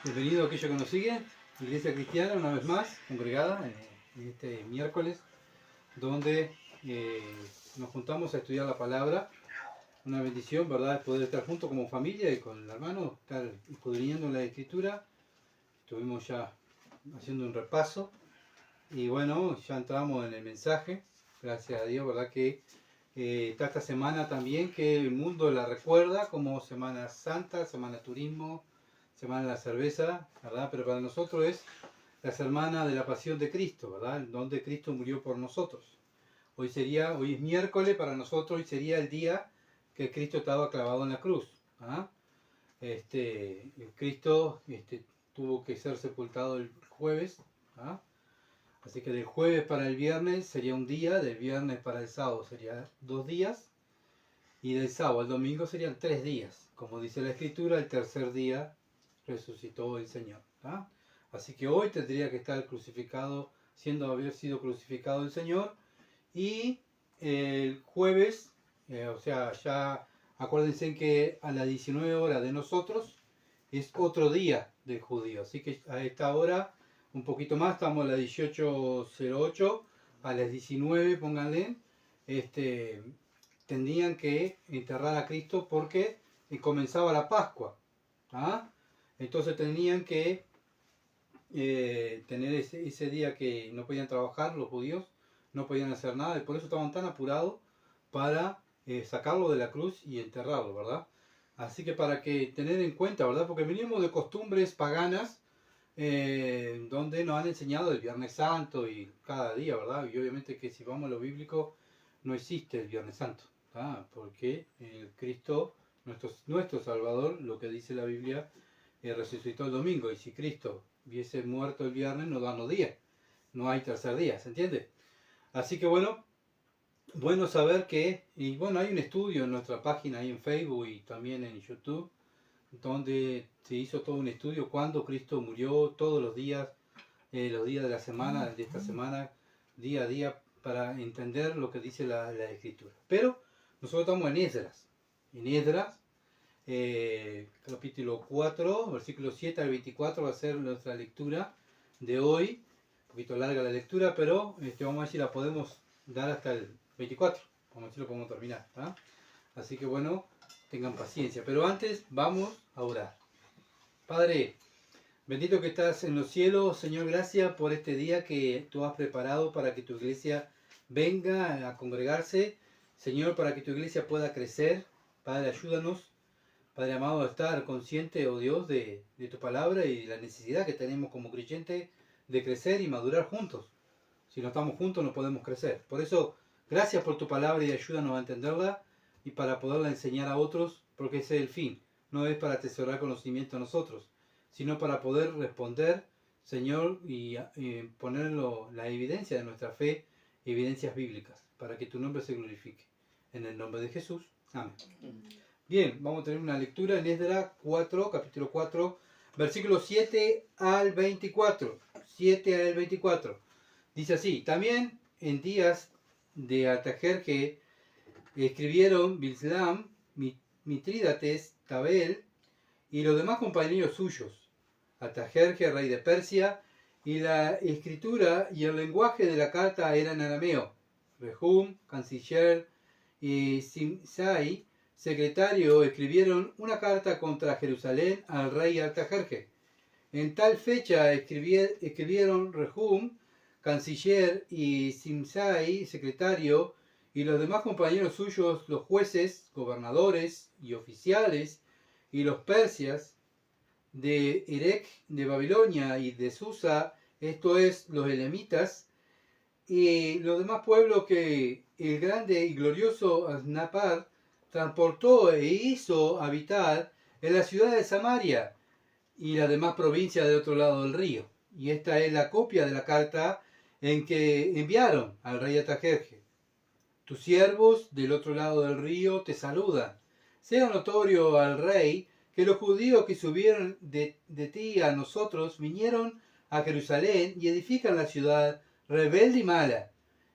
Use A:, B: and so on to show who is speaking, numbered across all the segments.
A: Bienvenido a aquellos que nos siguen, Iglesia Cristiana, una vez más, congregada en este miércoles, donde nos juntamos a estudiar la palabra. Una bendición, ¿verdad?, poder estar juntos como familia y con el hermano, estar escudriñando la Escritura. Estuvimos ya haciendo un repaso y bueno, ya entramos en el mensaje. Gracias a Dios, ¿verdad?, que está esta semana también que el mundo la recuerda como Semana Santa, Semana Turismo, Semana de la Cerveza, ¿verdad? Pero para nosotros es la semana de la Pasión de Cristo, ¿verdad? Donde Cristo murió por nosotros. Hoy es miércoles para nosotros y sería el día que Cristo estaba clavado en la cruz. ¿Ah? Cristo tuvo que ser sepultado el jueves. ¿Ah? Así que del jueves para el viernes sería un día, del viernes para el sábado sería 2 días, y del sábado al domingo serían 3 días. Como dice la Escritura, el tercer día resucitó el Señor. ¿Ah? Así que hoy tendría que estar crucificado, haber sido crucificado el Señor, y el jueves, o sea, ya acuérdense que a las 19 horas de nosotros es otro día del judío. Así que a esta hora, un poquito más, estamos a las 18:08, a las 19, pónganle, tendrían que enterrar a Cristo porque comenzaba la Pascua. ¿Ah? Entonces tenían que tener ese día que no podían trabajar los judíos, no podían hacer nada, y por eso estaban tan apurados para sacarlo de la cruz y enterrarlo, ¿verdad? Así que para que tener en cuenta, ¿verdad? Porque venimos de costumbres paganas donde nos han enseñado el Viernes Santo y cada día, ¿verdad? Y obviamente que si vamos a lo bíblico no existe el Viernes Santo, ¿ah? Porque el Cristo, nuestro Salvador, lo que dice la Biblia, resucitó el domingo, y si Cristo hubiese muerto el viernes no dan los días, no hay tercer día, ¿se entiende? Así que bueno saber que, y bueno, hay un estudio en nuestra página ahí en Facebook y también en YouTube, donde se hizo todo un estudio cuando Cristo murió, todos los días de la semana, de esta semana, día a día, para entender lo que dice la Escritura. Pero nosotros estamos en Esdras, capítulo 4, versículo 7 al 24 va a ser nuestra lectura de hoy. Un poquito larga la lectura, pero vamos a ver si la podemos dar hasta el 24. Vamos a ver si lo podemos terminar. ¿Ah? Así que bueno, tengan paciencia. Pero antes vamos a orar. Padre, bendito que estás en los cielos, Señor, gracias por este día que tú has preparado para que tu iglesia venga a congregarse. Señor, para que tu iglesia pueda crecer. Padre, ayúdanos, Padre amado, a estar consciente, oh Dios, de tu palabra y la necesidad que tenemos como creyentes de crecer y madurar juntos. Si no estamos juntos no podemos crecer. Por eso, gracias por tu palabra y ayúdanos a entenderla y para poderla enseñar a otros, porque ese es el fin. No es para atesorar conocimiento a nosotros, sino para poder responder, Señor, y poner la evidencia de nuestra fe, evidencias bíblicas, para que tu nombre se glorifique. En el nombre de Jesús. Amén. Bien, vamos a tener una lectura en Esdras 4, capítulo 4, versículos 7 al 24. 7 al 24. Dice así: también en días de Artajerje escribieron Bilslam, Mitrídates, Tabel y los demás compañeros suyos. Artajerje, rey de Persia, y la escritura y el lenguaje de la carta eran arameo. Rehum, canciller, y Simsai, secretario, escribieron una carta contra Jerusalén al rey Artajerje. En tal fecha escribieron Rehum, canciller, y Simsai, secretario, y los demás compañeros suyos, los jueces, gobernadores y oficiales, y los persias de Erech, de Babilonia, y de Susa, esto es, los elamitas, y los demás pueblos que el grande y glorioso Asnapar transportó e hizo habitar en la ciudad de Samaria y las demás provincias del otro lado del río. Y esta es la copia de la carta en que enviaron al rey Artajerje. Tus siervos del otro lado del río te saludan. Sea notorio al rey que los judíos que subieron de ti a nosotros vinieron a Jerusalén y edifican la ciudad rebelde y mala,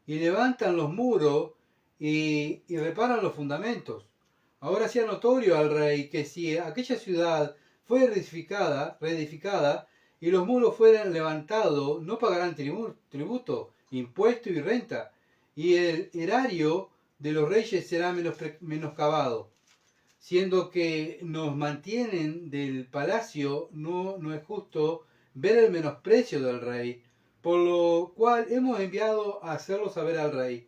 A: y levantan los muros y reparan los fundamentos. Ahora sea notorio al rey que si aquella ciudad fue reedificada y los muros fueran levantados, no pagarán tributo, impuesto y renta, y el erario de los reyes será menoscabado. Siendo que nos mantienen del palacio, no es justo ver el menosprecio del rey, por lo cual hemos enviado a hacerlo saber al rey,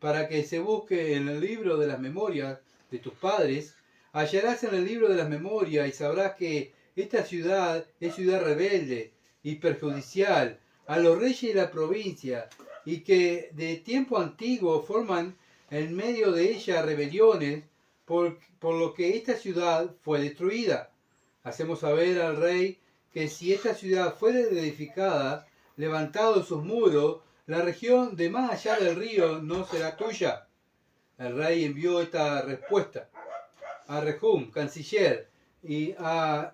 A: para que se busque en el libro de las memorias de tus padres. Hallarás en el libro de las memorias y sabrás que esta ciudad es ciudad rebelde y perjudicial a los reyes de la provincia, y que de tiempo antiguo forman en medio de ella rebeliones, por lo que esta ciudad fue destruida. Hacemos saber al rey que si esta ciudad fuere edificada, levantados sus muros, la región de más allá del río no será tuya. El rey envió esta respuesta a Rehum, canciller, y a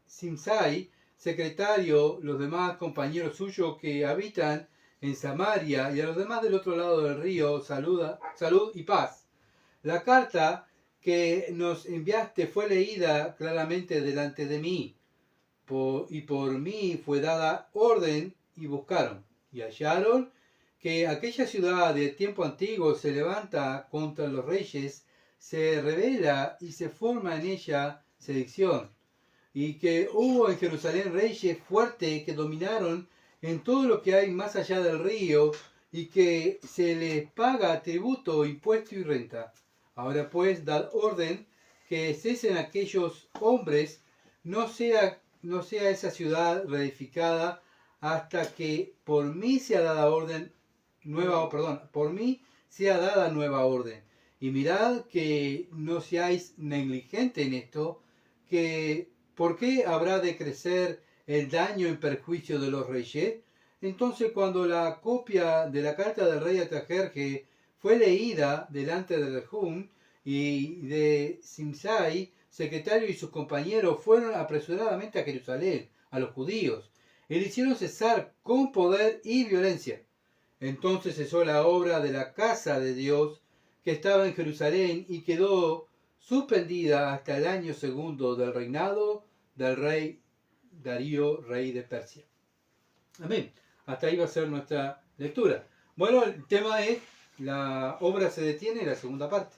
A: Simsai, secretario, los demás compañeros suyos que habitan en Samaria, y a los demás del otro lado del río, salud y paz. La carta que nos enviaste fue leída claramente delante de mí, y por mí fue dada orden, y buscaron, y hallaron que aquella ciudad de tiempo antiguo se levanta contra los reyes, se rebela y se forma en ella sedición, y que hubo en Jerusalén reyes fuertes que dominaron en todo lo que hay más allá del río, y que se les paga tributo, impuesto y renta. Ahora pues, dad orden que cesen aquellos hombres, no sea esa ciudad reedificada hasta que por mí sea dada nueva orden. Y mirad que no seáis negligentes en esto, que ¿por qué habrá de crecer el daño en perjuicio de los reyes? Entonces, cuando la copia de la carta del rey Artajerjes fue leída delante de Rehum y de Simsai, secretario, y sus compañeros, fueron apresuradamente a Jerusalén, a los judíos, y le hicieron cesar con poder y violencia. Entonces cesó la obra de la casa de Dios que estaba en Jerusalén, y quedó suspendida hasta el año segundo del reinado del rey Darío, rey de Persia. Amén. Hasta ahí va a ser nuestra lectura. Bueno, el tema es, la obra se detiene en la segunda parte.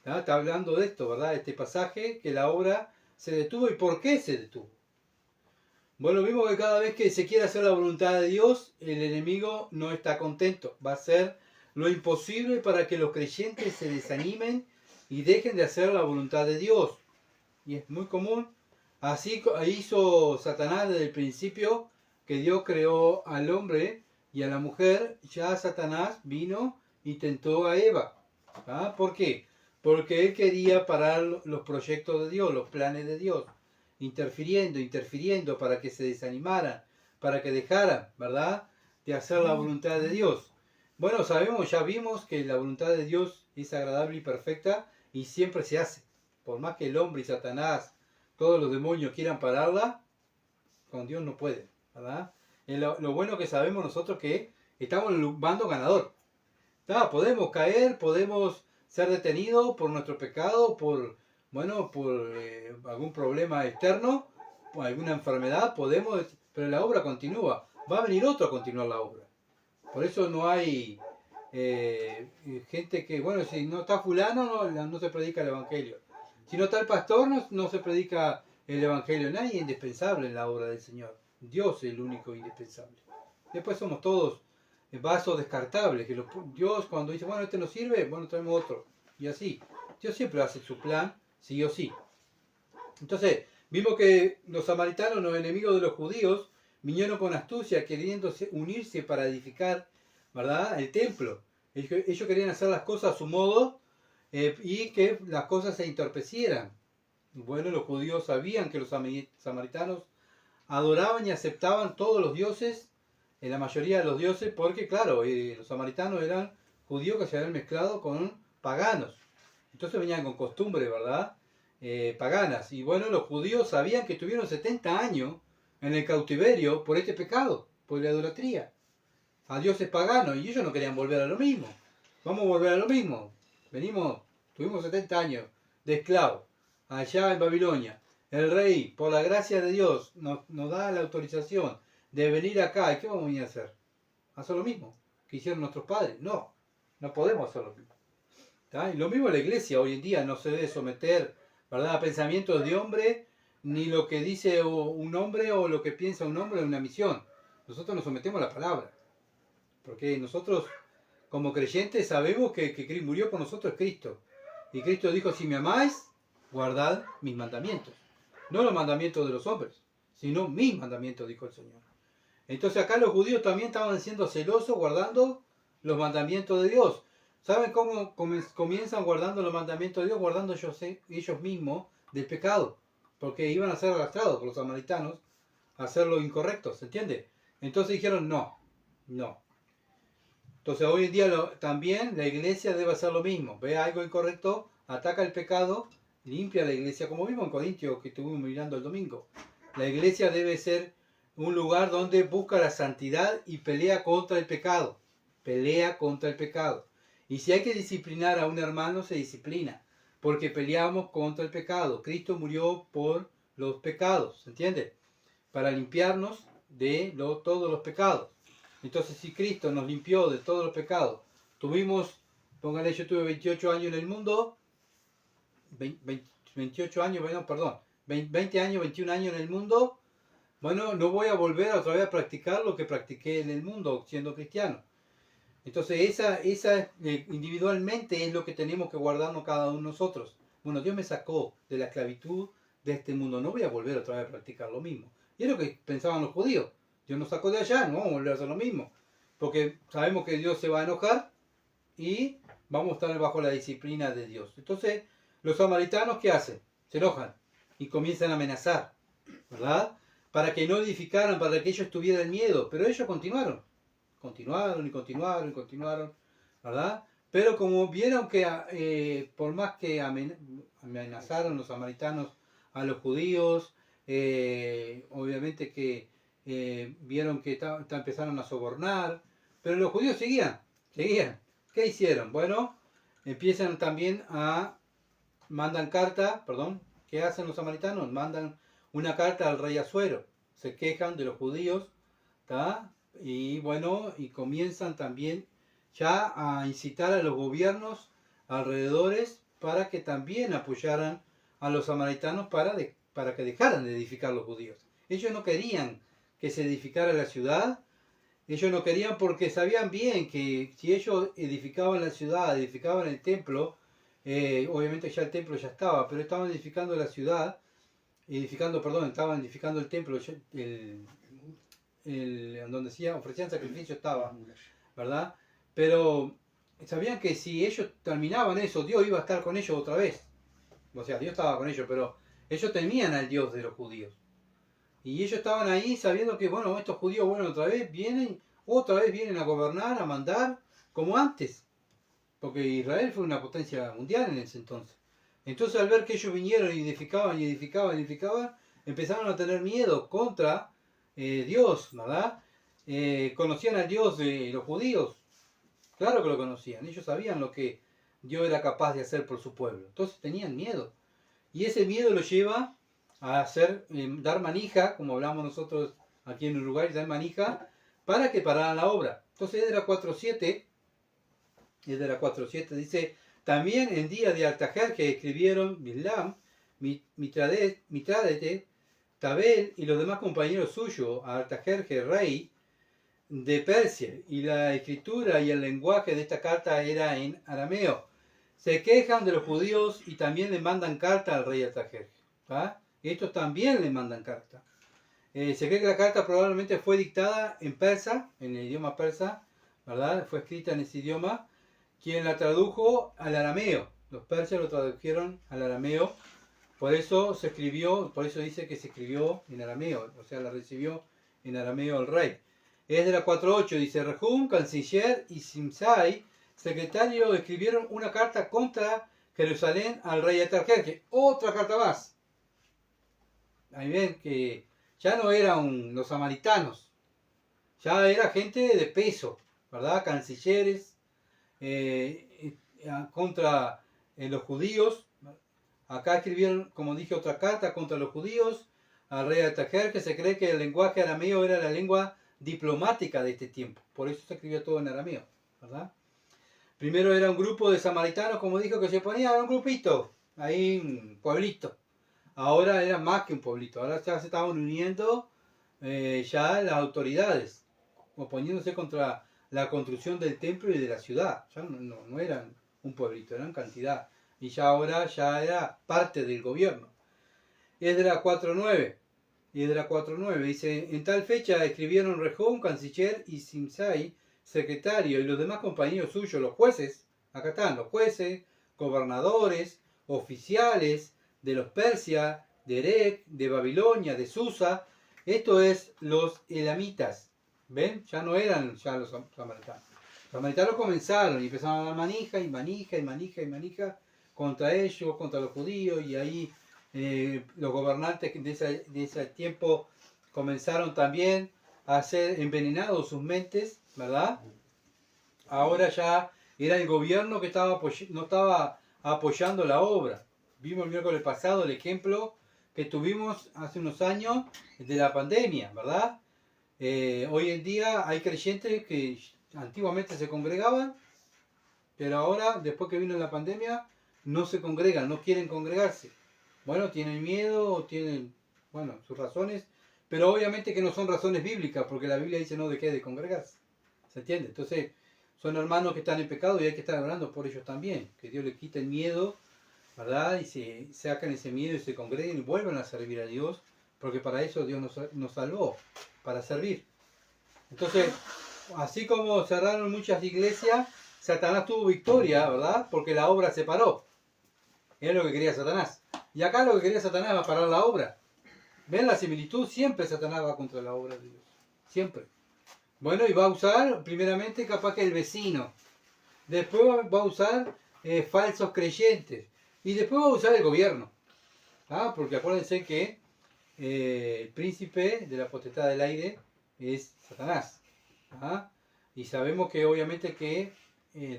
A: ¿Ah? Está hablando de esto, ¿verdad? Este pasaje, que la obra se detuvo. ¿Y por qué se detuvo? Bueno, vimos que cada vez que se quiere hacer la voluntad de Dios, el enemigo no está contento. Va a hacer lo imposible para que los creyentes se desanimen y dejen de hacer la voluntad de Dios. Y es muy común. Así hizo Satanás desde el principio que Dios creó al hombre y a la mujer. Ya Satanás vino y tentó a Eva. ¿Ah? ¿Por qué? Porque él quería parar los proyectos de Dios, los planes de Dios, interfiriendo para que se desanimaran, para que dejaran, ¿verdad?, de hacer la voluntad de Dios. Bueno, ya vimos que la voluntad de Dios es agradable y perfecta y siempre se hace. Por más que el hombre y Satanás, todos los demonios quieran pararla, con Dios no pueden, ¿verdad? Lo bueno que sabemos nosotros que estamos en el bando ganador. Podemos caer, podemos ser detenidos por nuestro pecado, por algún problema externo, por alguna enfermedad, pero la obra continúa. Va a venir otro a continuar la obra. Por eso no hay gente que, bueno, si no está fulano, no se predica el evangelio. Si no está el pastor, no se predica el evangelio. Nadie es indispensable en la obra del Señor. Dios es el único indispensable. Después somos todos vasos descartables, que Dios cuando dice, bueno, este no sirve, bueno, traemos otro. Y así. Dios siempre hace su plan, sí o sí. Entonces, vimos que los samaritanos, los enemigos de los judíos, vinieron con astucia queriendo unirse para edificar, ¿verdad?, el templo. Ellos querían hacer las cosas a su modo y que las cosas se entorpecieran. Bueno, los judíos sabían que los samaritanos adoraban y aceptaban todos los dioses, la mayoría de los dioses, porque claro, los samaritanos eran judíos que se habían mezclado con paganos. Entonces venían con costumbres, ¿verdad?, paganas. Y bueno, los judíos sabían que estuvieron 70 años en el cautiverio por este pecado, por la idolatría a dioses paganos, y ellos no querían volver a lo mismo. Vamos a volver a lo mismo. Tuvimos 70 años de esclavos allá en Babilonia. el rey, por la gracia de Dios, nos da la autorización de venir acá, ¿y qué vamos a venir a hacer? ¿Hacer lo mismo que hicieron nuestros padres? No, no podemos hacer lo mismo. ¿Tá? Y lo mismo la iglesia hoy en día no se debe someter, ¿verdad?, a pensamientos de hombre, ni lo que dice un hombre o lo que piensa un hombre en una misión. Nosotros nos sometemos a la palabra, porque nosotros como creyentes sabemos que Cristo murió por nosotros, Cristo. Y Cristo dijo, si me amáis, guardad mis mandamientos. No los mandamientos de los hombres, sino mis mandamientos, dijo el Señor. Entonces acá los judíos también estaban siendo celosos guardando los mandamientos de Dios. ¿Saben cómo comienzan guardando los mandamientos de Dios? Guardando ellos mismos del pecado. Porque iban a ser arrastrados por los samaritanos a hacer lo incorrecto, ¿se entiende? Entonces dijeron, no. Entonces hoy en día también la iglesia debe hacer lo mismo. Ve algo incorrecto, ataca el pecado, limpia la iglesia, como vimos en Corintios que estuvimos mirando el domingo. La iglesia debe ser un lugar donde busca la santidad y pelea contra el pecado. Pelea contra el pecado. Y si hay que disciplinar a un hermano, se disciplina. Porque peleamos contra el pecado. Cristo murió por los pecados, ¿se entiende? Para limpiarnos de todos los pecados. Entonces, si Cristo nos limpió de todos los pecados, póngale, yo tuve 28 años en el mundo, 28 años, 20 años, 21 años en el mundo, bueno, no voy a volver otra vez a practicar lo que practiqué en el mundo siendo cristiano. Entonces, esa individualmente es lo que tenemos que guardarnos cada uno de nosotros. Bueno, Dios me sacó de la esclavitud de este mundo, no voy a volver otra vez a practicar lo mismo. Y es lo que pensaban los judíos. Dios nos sacó de allá, no vamos a volver a hacer lo mismo. Porque sabemos que Dios se va a enojar y vamos a estar bajo la disciplina de Dios. Entonces, los samaritanos, ¿qué hacen? Se enojan y comienzan a amenazar, ¿verdad? Para que no edificaran, para que ellos tuvieran miedo. Pero ellos continuaron, ¿verdad? Pero como vieron que por más que amenazaron los samaritanos a los judíos, obviamente que vieron que empezaron a sobornar, pero los judíos seguían. ¿Qué hicieron? Bueno, empiezan también mandan carta, ¿qué hacen los samaritanos? Mandan una carta al rey Asuero, se quejan de los judíos, ¿tá? Y bueno, y comienzan también ya a incitar a los gobiernos alrededores para que también apoyaran a los samaritanos para que dejaran de edificar los judíos. Ellos no querían que se edificara la ciudad, ellos no querían porque sabían bien que si ellos edificaban la ciudad, edificaban el templo, obviamente ya el templo ya estaba, pero estaban edificando la ciudad, estaban edificando el templo, donde decía ofrecían sacrificio estaba, ¿verdad? Pero sabían que si ellos terminaban eso, Dios iba a estar con ellos otra vez. O sea, Dios estaba con ellos, pero ellos temían al Dios de los judíos. Y ellos estaban ahí sabiendo que, bueno, estos judíos, otra vez vienen a gobernar, a mandar, como antes. Porque Israel fue una potencia mundial en ese entonces. Entonces al ver que ellos vinieron y edificaban, empezaron a tener miedo contra Dios, ¿verdad? Conocían al Dios de los judíos. Claro que lo conocían. Ellos sabían lo que Dios era capaz de hacer por su pueblo. Entonces tenían miedo. Y ese miedo los lleva a dar manija, como hablamos nosotros aquí en Uruguay, dar manija, para que pararan la obra. Entonces Esdras 4.7 dice, también en día de Artajerjes escribieron Bilam, Mitradete, Tabel y los demás compañeros suyos a Artajerjes, rey de Persia, y la escritura y el lenguaje de esta carta era en arameo. Se quejan de los judíos y también le mandan carta al rey Artajerjes. Y estos también le mandan carta. Se cree que la carta probablemente fue dictada en persa, en el idioma persa, ¿verdad? Fue escrita en ese idioma. Quien la tradujo al arameo. Los persas lo tradujeron al arameo. Por eso dice que se escribió en arameo. O sea, la recibió en arameo el rey. Esdras 4.8 dice, Rehum, canciller, y Simsai, secretario, escribieron una carta contra Jerusalén al rey Artajerjes. Otra carta más. Ahí ven que ya no eran los samaritanos, ya era gente de peso, ¿verdad? Cancilleres contra los judíos, Acá escribieron, como dije, otra carta contra los judíos al rey Artajerjes, que se cree que el lenguaje arameo era la lengua diplomática de este tiempo. Por eso se escribió todo en arameo, ¿verdad? Primero era un grupo de samaritanos, como dijo, que se ponía, un grupito, ahí un pueblito. Ahora era más que un pueblito, ahora ya se estaban uniendo ya las autoridades, oponiéndose contra la construcción del templo y de la ciudad. Ya no eran un pueblito, eran cantidad. Y ya ahora ya era parte del gobierno. Esdras 4.9. Esdras 4.9 dice, en tal fecha escribieron Rejón, canciller, y Simsai, secretario, y los demás compañeros suyos, los jueces, acá están, los jueces, gobernadores, oficiales de los Persia, de Erech, de Babilonia, de Susa. Esto es los elamitas. ¿Ven? Ya no eran ya los samaritanos. Los samaritanos comenzaron y empezaron a dar manija y manija y manija y manija contra ellos, contra los judíos, y ahí los gobernantes de ese tiempo comenzaron también a ser envenenados sus mentes, ¿verdad? Ahora ya era el gobierno que no estaba apoyando la obra. Vimos el miércoles pasado el ejemplo que tuvimos hace unos años de la pandemia, ¿verdad? Hoy en día hay creyentes que antiguamente se congregaban, pero ahora, después que vino la pandemia, no se congregan, no quieren congregarse. Bueno, tienen miedo o tienen, bueno, sus razones, pero obviamente que no son razones bíblicas, porque la Biblia dice no deje de congregarse. ¿Se entiende? Entonces, son hermanos que están en pecado y hay que estar orando por ellos también, que Dios les quite el miedo, ¿verdad? Y se sacan ese miedo y se congreguen y vuelvan a servir a Dios, porque para eso Dios nos salvó, para servir. Entonces, así como cerraron muchas iglesias, Satanás tuvo victoria, ¿verdad? Porque la obra se paró. Es lo que quería Satanás. Y acá lo que quería Satanás va a parar la obra. ¿Ven la similitud? Siempre Satanás va contra la obra de Dios. Siempre. Bueno, y va a usar primeramente capaz que el vecino. Después va a usar falsos creyentes. Y después va a usar el gobierno. ¿Ah? Porque acuérdense que el príncipe de la potestad del aire es Satanás. ¿Ah? Y sabemos que obviamente que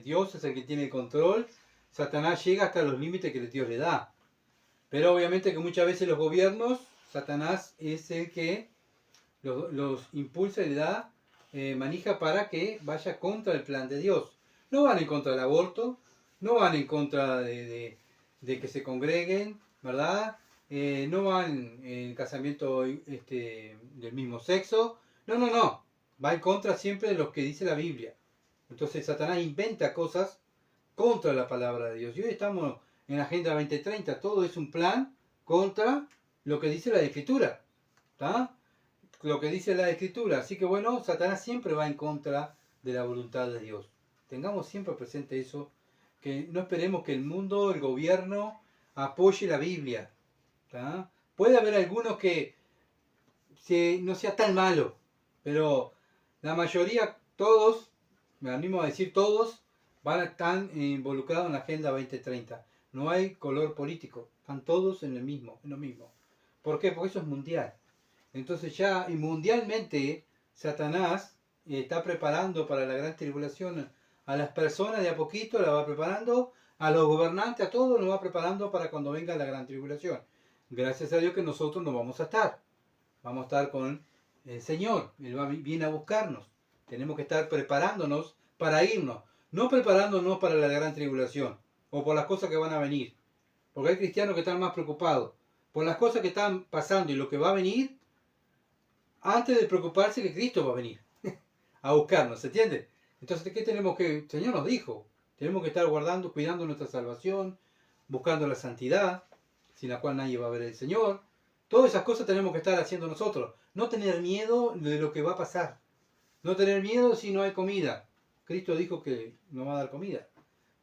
A: Dios es el que tiene el control. Satanás llega hasta los límites que Dios le da. Pero obviamente que muchas veces los gobiernos, Satanás es el que los impulsa y le da manija para que vaya contra el plan de Dios. No van en contra del aborto, no van en contra de que se congreguen, ¿verdad? No van en casamiento del mismo sexo. No. Va en contra siempre de lo que dice la Biblia. Entonces Satanás inventa cosas contra la palabra de Dios. Y hoy estamos en la Agenda 2030. Todo es un plan contra lo que dice la Escritura. ¿Está? Lo que dice la Escritura. Así que bueno, Satanás siempre va en contra de la voluntad de Dios. Tengamos siempre presente eso, que no esperemos que el mundo, el gobierno, apoye la Biblia. ¿Está? Puede haber algunos que no sea tan malo, pero la mayoría, todos, me animo a decir todos, van a estar involucrados en la Agenda 2030. No hay color político, están todos en lo mismo. ¿Por qué? Porque eso es mundial. Entonces ya y mundialmente Satanás está preparando para la gran tribulación a las personas de a poquito, la va preparando, a los gobernantes, a todos los va preparando para cuando venga la gran tribulación. Gracias a Dios que nosotros no vamos a estar. Vamos a estar con el Señor. Él viene a buscarnos. Tenemos que estar preparándonos para irnos. No preparándonos para la gran tribulación o por las cosas que van a venir. Porque hay cristianos que están más preocupados por las cosas que están pasando y lo que va a venir antes de preocuparse que Cristo va a venir a buscarnos, ¿se entiende? Entonces, ¿qué tenemos que? El Señor nos dijo, tenemos que estar guardando, cuidando nuestra salvación, buscando la santidad, sin la cual nadie va a ver al Señor. Todas esas cosas tenemos que estar haciendo nosotros. No tener miedo de lo que va a pasar. No tener miedo si no hay comida. Cristo dijo que nos va a dar comida,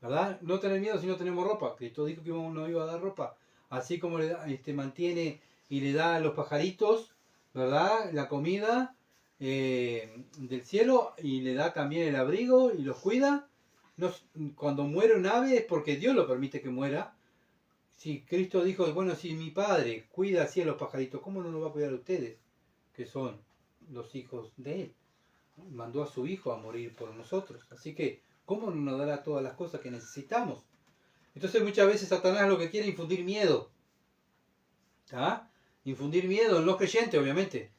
A: ¿verdad? No tener miedo si no tenemos ropa. Cristo dijo que nos iba a dar ropa. Así como le mantiene y le da a los pajaritos, ¿verdad? La comida del cielo y le da también el abrigo y los cuida. Cuando muere un ave es porque Dios lo permite que muera. Si Cristo dijo, bueno, si mi Padre cuida así a los pajaritos, ¿cómo no nos va a cuidar a ustedes? Que son los hijos de Él. Mandó a su Hijo a morir por nosotros. Así que, ¿cómo no nos dará todas las cosas que necesitamos? Entonces muchas veces Satanás lo que quiere es infundir miedo. ¿Está? Infundir miedo en los creyentes, obviamente.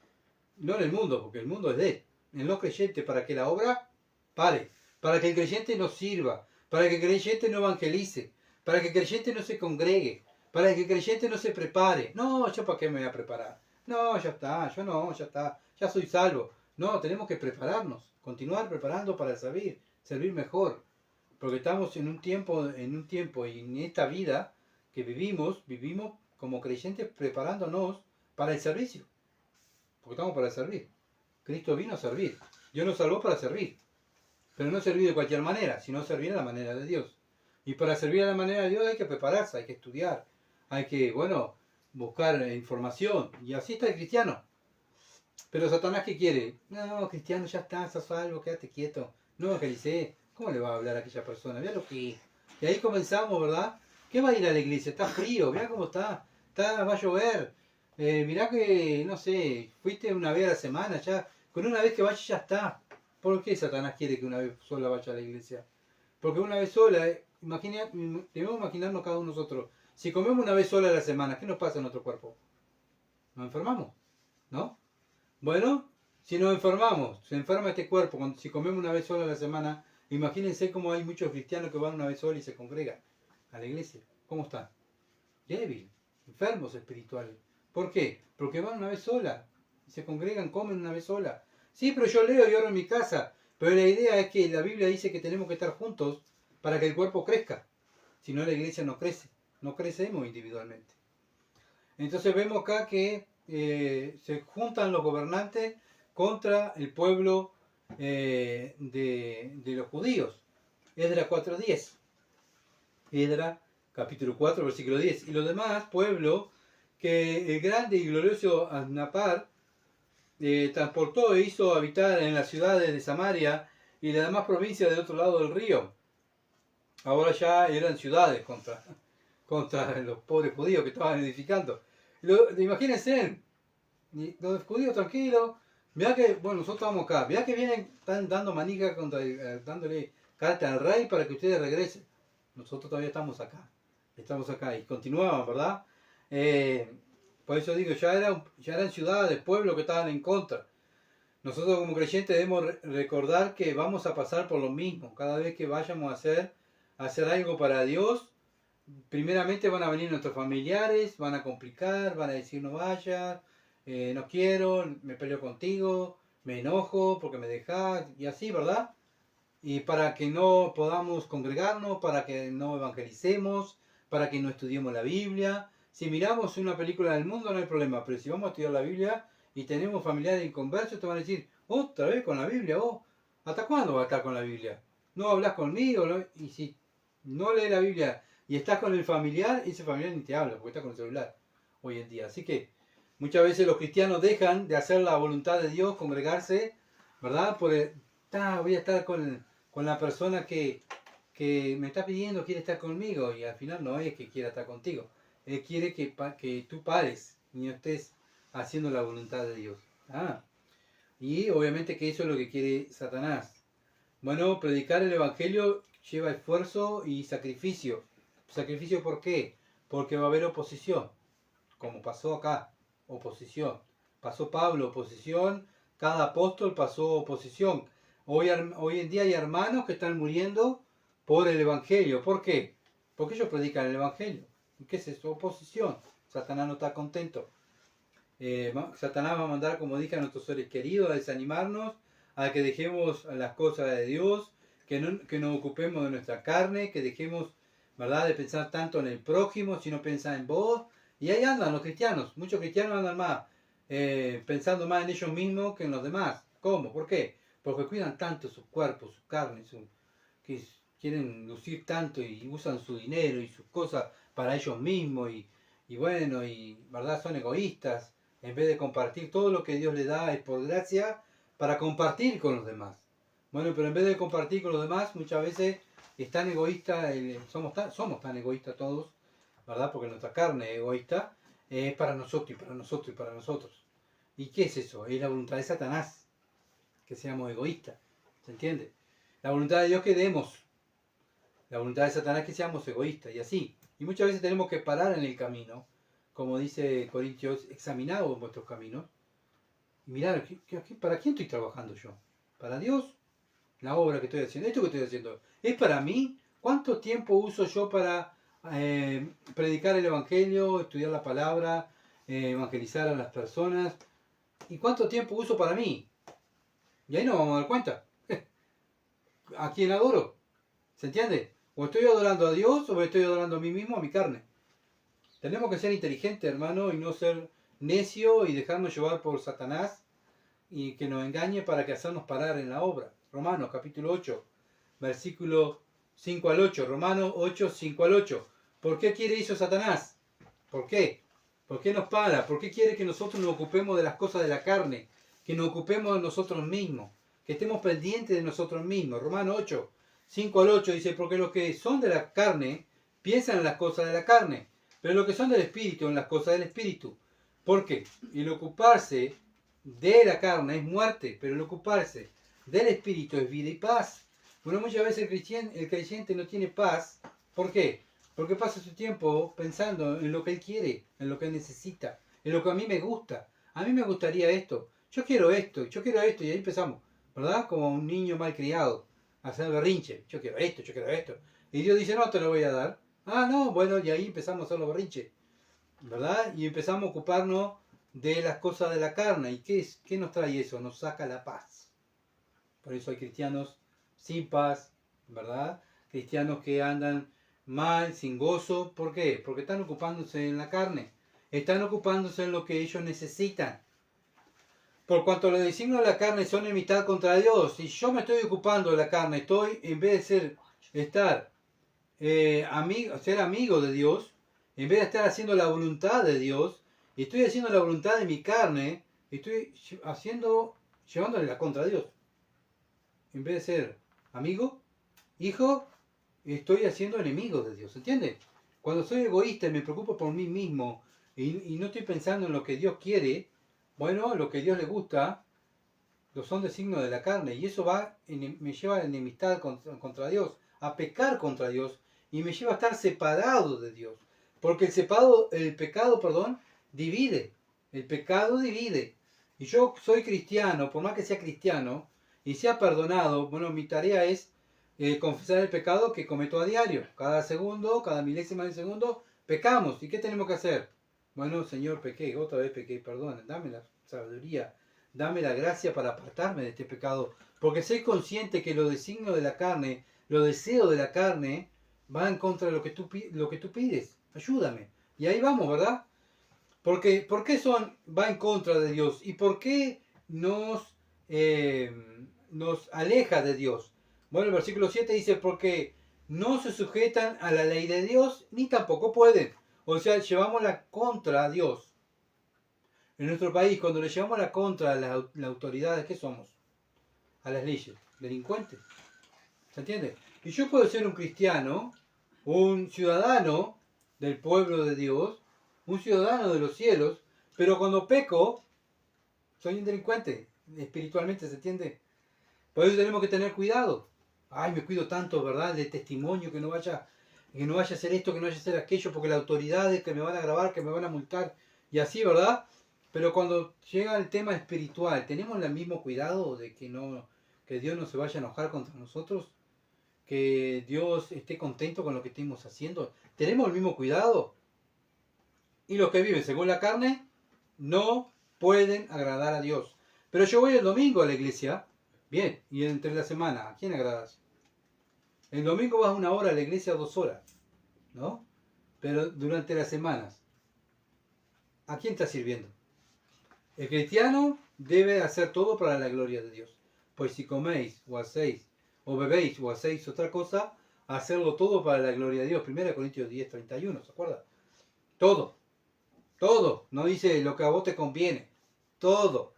A: No en el mundo, porque el mundo es de él. En los creyentes, para que la obra pare. Para que el creyente no sirva. Para que el creyente no evangelice. Para que el creyente no se congregue. Para que el creyente no se prepare. No, yo para qué me voy a preparar. No, ya está, yo no, ya está. Ya soy salvo. No, tenemos que prepararnos. Continuar preparando para servir mejor. Porque estamos en un tiempo y en esta vida que vivimos como creyentes preparándonos para el servicio. Porque estamos para servir. Cristo vino a servir. Dios nos salvó para servir. Pero no servir de cualquier manera, sino servir a la manera de Dios. Y para servir a la manera de Dios hay que prepararse, hay que estudiar, hay que, buscar información. Y así está el cristiano. Pero Satanás, ¿qué quiere? No, cristiano, ya está, estás salvo, quédate quieto. No evangelicé. ¿Cómo le va a hablar a aquella persona? Vea lo que... Y ahí comenzamos, ¿verdad? ¿Qué va a ir a la iglesia? Está frío, mira cómo está. Va a llover. Mirá que, no sé, fuiste una vez a la semana, ya. Con una vez que vaya ya está. ¿Por qué Satanás quiere que una vez sola vaya a la iglesia? Porque una vez sola, debemos imaginarnos cada uno de nosotros. Si comemos una vez sola a la semana, ¿qué nos pasa en nuestro cuerpo? Nos enfermamos, ¿no? Bueno, si nos enfermamos, se enferma este cuerpo, si comemos una vez sola a la semana, imagínense cómo hay muchos cristianos que van una vez sola y se congregan a la iglesia. ¿Cómo están? Débil, enfermos espirituales. ¿Por qué? Porque van una vez sola, se congregan, comen una vez sola. Sí, pero yo leo y oro en mi casa. Pero la idea es que la Biblia dice que tenemos que estar juntos para que el cuerpo crezca. Si no, la iglesia no crece. No crecemos individualmente. Entonces vemos acá que se juntan los gobernantes contra el pueblo de los judíos. Esdras 4:10. Esdras capítulo 4, versículo 10. Y los demás pueblo que el grande y glorioso Asnapar transportó e hizo habitar en las ciudades de Samaria y las demás provincias del otro lado del río. Ahora ya eran ciudades contra los pobres judíos que estaban edificando. Imagínense, los judíos tranquilos, mirá que, nosotros estamos acá, mirá que están dando manija dándole carta al rey para que ustedes regresen. Nosotros todavía estamos acá y continuaban, ¿verdad? Por eso digo, ya eran ciudades, pueblos que estaban en contra. Nosotros como creyentes debemos recordar que vamos a pasar por lo mismo. Cada vez que vayamos a hacer algo para Dios, primeramente van a venir nuestros familiares, van a complicar, van a decir no vayas, no quiero, me peleo contigo, me enojo porque me dejas, y así, ¿verdad? Y para que no podamos congregarnos, para que no evangelicemos, para que no estudiemos la Biblia. Si miramos una película del mundo no hay problema, pero si vamos a estudiar la Biblia y tenemos familiares inconversos, te van a decir, otra vez con la Biblia, ¿hasta cuándo vas a estar con la Biblia? ¿No hablas conmigo? ¿No? Y si no lees la Biblia y estás con el familiar, ese familiar ni te habla, porque está con el celular hoy en día. Así que muchas veces los cristianos dejan de hacer la voluntad de Dios, congregarse, ¿verdad? Voy a estar con la persona que me está pidiendo, quiere estar conmigo, y al final no es que quiera estar contigo. Él quiere que tú pares y no estés haciendo la voluntad de Dios. Y obviamente que eso es lo que quiere Satanás. Bueno, predicar el Evangelio lleva esfuerzo y sacrificio. ¿Sacrificio por qué? Porque va a haber oposición, como pasó acá, oposición. Pasó Pablo, oposición, cada apóstol pasó oposición. Hoy en día hay hermanos que están muriendo por el Evangelio. ¿Por qué? Porque ellos predican el Evangelio. ¿Qué es eso? Oposición. Satanás no está contento. Satanás va a mandar, como dije, a nuestros seres queridos a desanimarnos, a que dejemos las cosas de Dios, que nos ocupemos de nuestra carne, que dejemos, ¿verdad?, de pensar tanto en el prójimo, sino pensar en vos. Y ahí andan los cristianos. Muchos cristianos andan más pensando más en ellos mismos que en los demás. ¿Cómo? ¿Por qué? Porque cuidan tanto sus cuerpos, su carne, que quieren lucir tanto y usan su dinero y sus cosas para ellos mismos y ¿verdad? Son egoístas. En vez de compartir todo lo que Dios le da es por gracia para compartir con los demás. Bueno, pero en vez de compartir con los demás, muchas veces es tan egoísta, somos tan egoístas todos, ¿verdad? Porque nuestra carne es egoísta, es para nosotros y para nosotros y para nosotros. ¿Y qué es eso? Es la voluntad de Satanás, que seamos egoístas, ¿se entiende? La voluntad de Dios que demos. La voluntad de Satanás es que seamos egoístas y así. Y muchas veces tenemos que parar en el camino, como dice Corintios, examinaos vuestros caminos y mirar, ¿para quién estoy trabajando yo? ¿Para Dios? La obra que estoy haciendo, esto que estoy haciendo, ¿es para mí? ¿Cuánto tiempo uso yo para predicar el Evangelio, estudiar la palabra, evangelizar a las personas? ¿Y cuánto tiempo uso para mí? Y ahí nos vamos a dar cuenta. ¿A quién adoro? ¿Se entiende? O estoy adorando a Dios o me estoy adorando a mí mismo, a mi carne. Tenemos que ser inteligentes, hermano, y no ser necio y dejarnos llevar por Satanás y que nos engañe para que hacernos parar en la obra. Romanos capítulo 8, versículo 5 al 8. Romanos 8, 5 al 8. ¿Por qué quiere eso Satanás? ¿Por qué? ¿Por qué nos para? ¿Por qué quiere que nosotros nos ocupemos de las cosas de la carne? Que nos ocupemos de nosotros mismos. Que estemos pendientes de nosotros mismos. Romanos 8, 5 al 8 dice, porque los que son de la carne piensan en las cosas de la carne, pero los que son del espíritu en las cosas del espíritu. ¿Por qué? El ocuparse de la carne es muerte, pero el ocuparse del espíritu es vida y paz. Bueno, muchas veces el creyente no tiene paz. ¿Por qué? Porque pasa su tiempo pensando en lo que él quiere, en lo que él necesita, en lo que a mí me gusta. A mí me gustaría esto, yo quiero esto, y ahí empezamos, ¿verdad? Como un niño malcriado, a hacer berrinche, yo quiero esto, yo quiero esto. Y Dios dice, no te lo voy a dar. Ah, no, bueno, y ahí empezamos a hacer los berrinches, ¿verdad? Y empezamos a ocuparnos de las cosas de la carne. ¿Y qué nos trae eso? Nos saca la paz. Por eso hay cristianos sin paz, ¿verdad? Cristianos que andan mal, sin gozo. ¿Por qué? Porque están ocupándose en la carne. Están ocupándose en lo que ellos necesitan. Por cuanto los designios de la carne son enemistad contra Dios. Si yo me estoy ocupando de la carne, estoy, en vez de ser amigo de Dios, en vez de estar haciendo la voluntad de Dios, estoy haciendo la voluntad de mi carne, estoy llevándole la contra a Dios. En vez de ser amigo, hijo, estoy haciendo enemigo de Dios, ¿entiendes? Cuando soy egoísta y me preocupo por mí mismo y no estoy pensando en lo que Dios quiere, bueno, lo que a Dios le gusta, lo son designios de la carne, y eso me lleva a enemistad contra Dios, a pecar contra Dios, y me lleva a estar separado de Dios. Porque el pecado, divide. El pecado divide. Y yo soy cristiano, por más que sea cristiano, y sea perdonado, bueno, mi tarea es confesar el pecado que cometo a diario. Cada segundo, cada milésima de segundo, pecamos. ¿Y qué tenemos que hacer? Bueno, Señor, pequé, otra vez pequé, perdón, dame la sabiduría, dame la gracia para apartarme de este pecado, porque soy consciente que los designios de la carne, los deseos de la carne, van en contra de lo que tú pides. Ayúdame. Y ahí vamos, ¿verdad? Porque, ¿por qué va en contra de Dios? ¿Y por qué nos aleja de Dios? Bueno, el versículo 7 dice, porque no se sujetan a la ley de Dios, ni tampoco pueden. O sea, llevamos la contra a Dios. En nuestro país, cuando le llevamos la contra a las autoridades, ¿qué somos? A las leyes, delincuentes. ¿Se entiende? Y yo puedo ser un cristiano, un ciudadano del pueblo de Dios, un ciudadano de los cielos, pero cuando peco, soy un delincuente, espiritualmente, ¿se entiende? Por eso tenemos que tener cuidado. Ay, me cuido tanto, ¿verdad? De testimonio, que no vaya a hacer esto, que no vaya a hacer aquello, porque las autoridades que me van a grabar, que me van a multar, y así, ¿verdad? Pero cuando llega el tema espiritual, ¿tenemos el mismo cuidado de que Dios no se vaya a enojar contra nosotros? ¿Que Dios esté contento con lo que estemos haciendo? ¿Tenemos el mismo cuidado? Y los que viven según la carne no pueden agradar a Dios. Pero yo voy el domingo a la iglesia, bien, y entre la semana, ¿a quién agradas? El domingo vas 1 hora a la iglesia, 2 horas, ¿no? Pero durante las semanas, ¿a quién estás sirviendo? El cristiano debe hacer todo para la gloria de Dios. Pues si coméis o hacéis, o bebéis o hacéis otra cosa, hacerlo todo para la gloria de Dios. 1 Corintios 10, 31, ¿se acuerda? Todo, todo. No dice lo que a vos te conviene. Todo.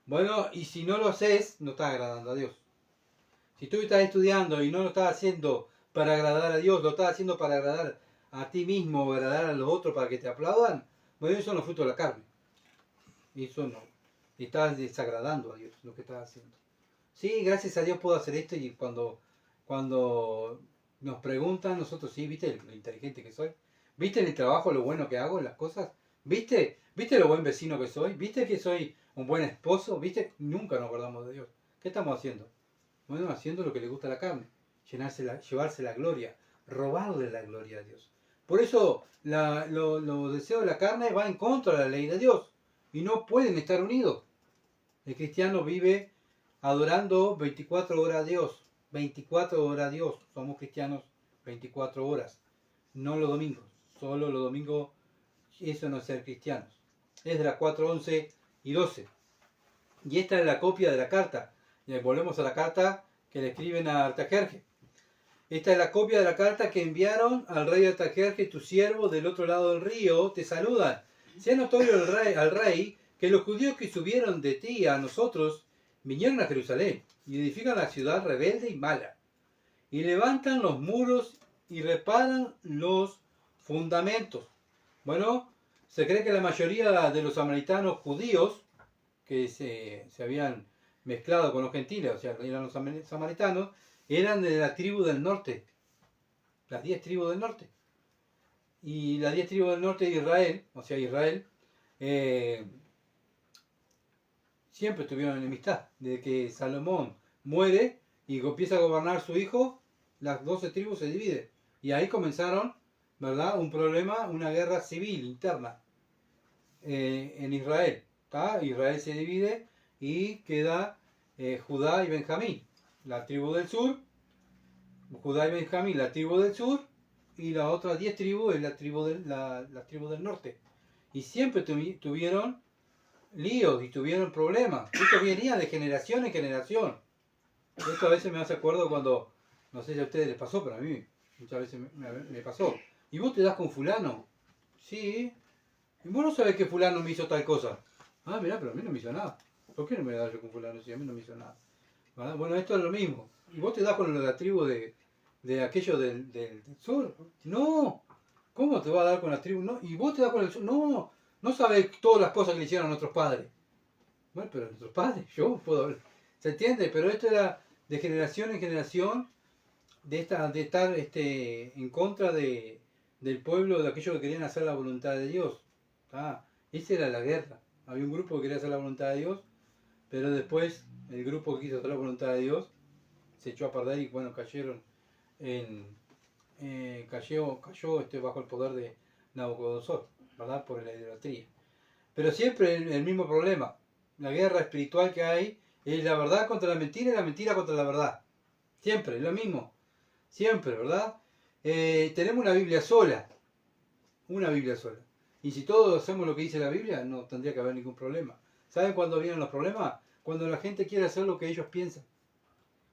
A: Bueno, y si no lo haces, no estás agradando a Dios. Si tú estás estudiando y no lo estás haciendo para agradar a Dios, lo estás haciendo para agradar a ti mismo o agradar a los otros para que te aplaudan, bueno, eso son los frutos de la carne. Y eso no. Y estás desagradando a Dios lo que estás haciendo. Sí, gracias a Dios puedo hacer esto, y cuando nos preguntan nosotros, sí, ¿viste lo inteligente que soy? ¿Viste en el trabajo lo bueno que hago en las cosas? ¿Viste? ¿Viste lo buen vecino que soy? ¿Viste que soy un buen esposo? ¿Viste? Nunca nos acordamos de Dios. ¿Qué estamos haciendo? Bueno, haciendo lo que le gusta a la carne, llevarse la gloria, robarle la gloria a Dios. Por eso los deseos de la carne van en contra de la ley de Dios y no pueden estar unidos. El cristiano vive adorando 24 horas a Dios, 24 horas a Dios. Somos cristianos 24 horas, no los domingos. Solo los domingos, eso no es ser cristianos. Es de las 4, 11 y 12. Y esta es la copia de la carta. Y volvemos a la carta que le escriben a Artajerjes. Esta es la copia de la carta que enviaron al rey Artajerjes, tu siervo, del otro lado del río. Te saludan. Sea notorio al rey que los judíos que subieron de ti a nosotros vinieron a Jerusalén y edifican la ciudad rebelde y mala. Y levantan los muros y reparan los fundamentos. Bueno, se cree que la mayoría de los samaritanos judíos que se habían mezclado con los gentiles, o sea, eran los samaritanos, eran de la tribu del norte, las 10 tribus del norte. Y las 10 tribus del norte de Israel, o sea, Israel, siempre tuvieron enemistad. Desde que Salomón muere y empieza a gobernar su hijo, las 12 tribus se dividen. Y ahí comenzaron, ¿verdad?, un problema, una guerra civil interna en Israel. ¿Tá? Israel se divide y queda Judá y Benjamín, la tribu del sur. Judá y Benjamín, la tribu del sur, y las otras 10 tribus es la tribu del norte. Y siempre tuvieron líos y tuvieron problemas. Esto venía de generación en generación. Esto a veces me hace acuerdo cuando, no sé si a ustedes les pasó, pero a mí muchas veces me pasó. ¿Y vos te das con fulano? Sí. ¿Y vos no sabés que fulano me hizo tal cosa? Ah, mirá, pero a mí no me hizo nada. ¿Por qué no me das yo con fulano si a mí no me hizo nada? ¿Verdad? Bueno, esto es lo mismo. ¿Y vos te das con la tribu de aquellos del sur? No. ¿Cómo te va a dar con la tribu? No. ¿Y vos te das con el sur? No. No sabés todas las cosas que le hicieron a nuestros padres. Bueno, pero nuestros padres, yo puedo hablar. ¿Se entiende? Pero esto era de generación en generación, de estar en contra del pueblo, de aquellos que querían hacer la voluntad de Dios. ¿Tá? Esa era la guerra. Había un grupo que quería hacer la voluntad de Dios, pero después el grupo que quiso hacer la voluntad de Dios se echó a perder y bueno, cayó bajo el poder de Nabucodonosor, ¿verdad? Por la idolatría. Pero siempre el mismo problema. La guerra espiritual que hay es la verdad contra la mentira y la mentira contra la verdad. Siempre, lo mismo. Siempre, ¿verdad? Tenemos una Biblia sola. Una Biblia sola. Y si todos hacemos lo que dice la Biblia, no tendría que haber ningún problema. ¿Saben cuándo vienen los problemas? Cuando la gente quiere hacer lo que ellos piensan.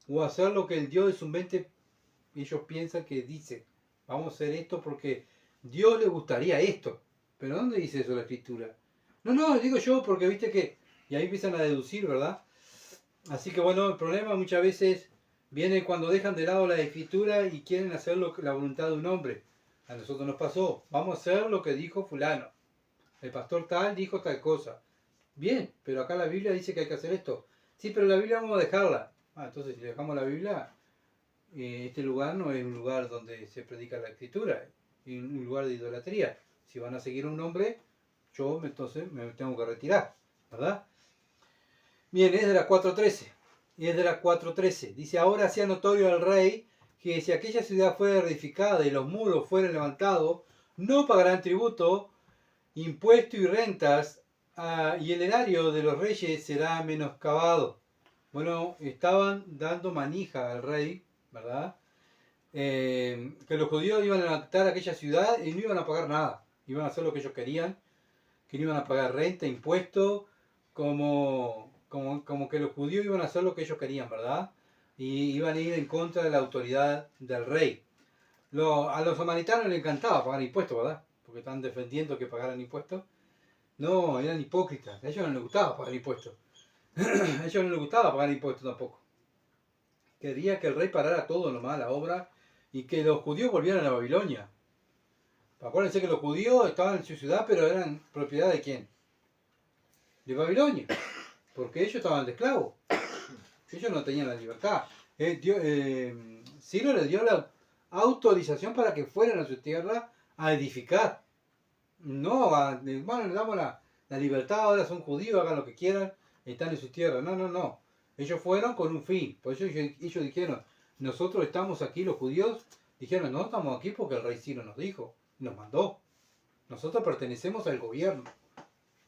A: O hacer lo que el Dios de su mente ellos piensan que dice. Vamos a hacer esto porque Dios le gustaría esto. ¿Pero dónde dice eso la Escritura? No, digo yo porque viste que... Y ahí empiezan a deducir, ¿verdad? Así que bueno, el problema muchas veces viene cuando dejan de lado la Escritura y quieren hacer la voluntad de un hombre. A nosotros nos pasó. Vamos a hacer lo que dijo fulano. El pastor tal dijo tal cosa. Bien, pero acá la Biblia dice que hay que hacer esto. Sí, pero la Biblia vamos a dejarla. Entonces si dejamos la Biblia, este lugar no es un lugar donde se predica la Escritura. Es un lugar de idolatría. Si van a seguir a un hombre, yo entonces me tengo que retirar, ¿verdad? Bien, es de la 4.13. Y es de la 4.13. Dice, ahora sea notorio al rey que si aquella ciudad fuera reedificada y los muros fueran levantados, no pagarán tributo, impuesto y rentas, y el erario de los reyes será menoscabado. Bueno, estaban dando manija al rey, ¿verdad? Que los judíos iban a levantar aquella ciudad y no iban a pagar nada. Iban a hacer lo que ellos querían, que no iban a pagar renta, impuestos, como que los judíos iban a hacer lo que ellos querían, ¿verdad? Y iban a ir en contra de la autoridad del rey. A los samaritanos les encantaba pagar impuestos, ¿verdad? Porque están defendiendo que pagaran impuestos. No, eran hipócritas. A ellos no les gustaba pagar impuestos. A ellos no les gustaba pagar impuestos tampoco. Quería que el rey parara todo nomás, la obra, y que los judíos volvieran a Babilonia. Acuérdense que los judíos estaban en su ciudad, pero eran propiedad de ¿quién? De Babilonia. Porque ellos estaban de esclavos. Ellos no tenían la libertad. Ciro les dio autorización para que fueran a su tierra a edificar. No, bueno, le damos la libertad, ahora son judíos, hagan lo que quieran, están en su tierra. No, no, no. Ellos fueron con un fin. Por eso ellos dijeron, nosotros estamos aquí, los judíos dijeron, no, estamos aquí porque el rey Ciro nos dijo, nos mandó. Nosotros pertenecemos al gobierno.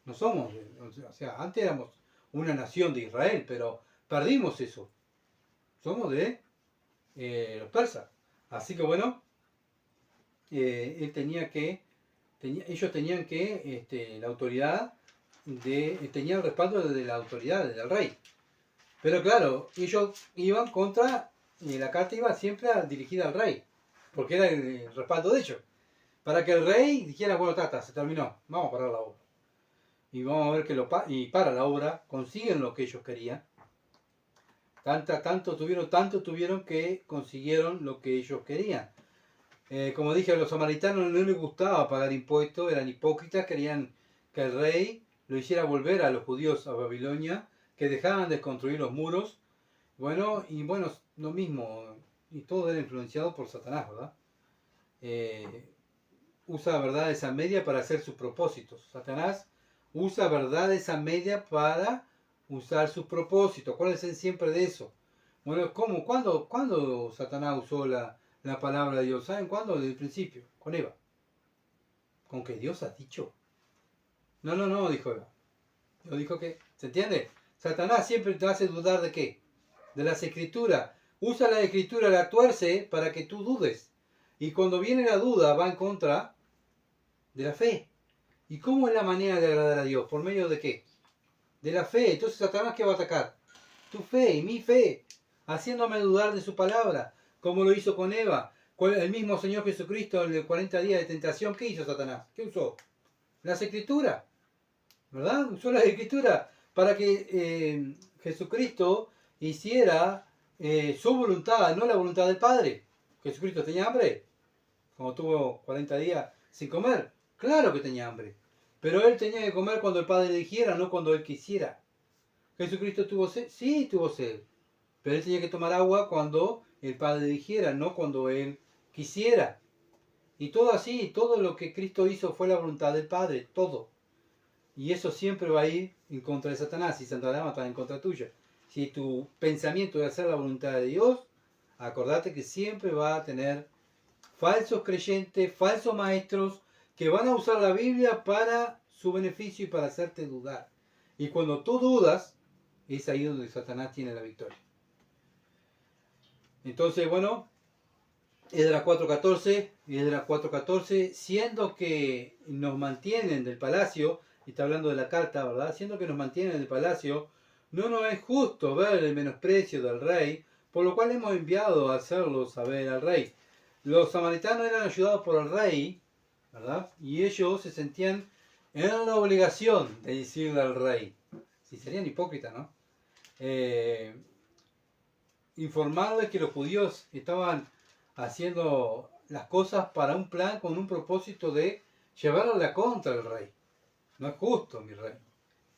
A: No somos, o sea, antes éramos una nación de Israel, pero perdimos eso. Somos de los persas. Así que bueno, ellos tenían que, la autoridad, tenían el respaldo de la autoridad, del rey. Pero claro, ellos iban contra, la carta iba siempre dirigida al rey, porque era el respaldo de ellos. Para que el rey dijera, bueno, se terminó, vamos a parar la obra. Y vamos a ver que y para la obra, consiguen lo que ellos querían. Tanto tuvieron que consiguieron lo que ellos querían. Como dije, a los samaritanos no les gustaba pagar impuestos, eran hipócritas, querían que el rey lo hiciera volver a los judíos a Babilonia, que dejaban de construir los muros. Bueno, lo mismo, y todo era influenciado por Satanás, ¿verdad? Usa verdades a media para hacer sus propósitos. Satanás usa verdades a media para usar sus propósitos. Acuérdense siempre de eso. Bueno, ¿cuándo Satanás usó la palabra de Dios? ¿Saben cuándo? Desde el principio, con Eva. ¿Con que Dios ha dicho? No, dijo Eva. Dios dijo que, ¿se entiende? Satanás siempre te hace dudar de qué? De las escrituras. Usa la escritura, la tuerce para que tú dudes. Y cuando viene la duda va en contra de la fe. ¿Y cómo es la manera de agradar a Dios? ¿Por medio de qué? De la fe. Entonces Satanás, ¿qué va a atacar? Tu fe y mi fe, haciéndome dudar de su palabra, como lo hizo con Eva. El mismo Señor Jesucristo en los 40 días de tentación, ¿qué hizo Satanás? ¿Qué usó? Las escrituras, ¿verdad? Usó las escrituras para que Jesucristo hiciera su voluntad, no la voluntad del Padre. ¿Jesucristo tenía hambre? Como tuvo 40 días sin comer. Claro que tenía hambre. Pero él tenía que comer cuando el Padre le dijera, no cuando él quisiera. ¿Jesucristo tuvo sed? Sí, tuvo sed. Pero él tenía que tomar agua cuando el Padre dijera, no cuando él quisiera. Y todo así, todo lo que Cristo hizo fue la voluntad del Padre, todo. Y eso siempre va a ir en contra de Satanás, y Satanás va a estar en contra tuya. Si tu pensamiento es hacer la voluntad de Dios, acordate que siempre va a tener falsos creyentes, falsos maestros, que van a usar la Biblia para su beneficio y para hacerte dudar. Y cuando tú dudas, es ahí donde Satanás tiene la victoria. Entonces, bueno, Esdras 4.14, siendo que nos mantienen del palacio, y está hablando de la carta, ¿verdad? Siendo que nos mantienen del palacio, no nos es justo ver el menosprecio del rey, por lo cual hemos enviado a hacerlo saber al rey. Los samaritanos eran ayudados por el rey, ¿verdad? Y ellos se sentían en la obligación de decirle al rey. Si serían hipócritas, ¿no? Informarles que los judíos estaban haciendo las cosas para un plan, con un propósito de llevarlo a la contra del rey. No es justo, mi rey,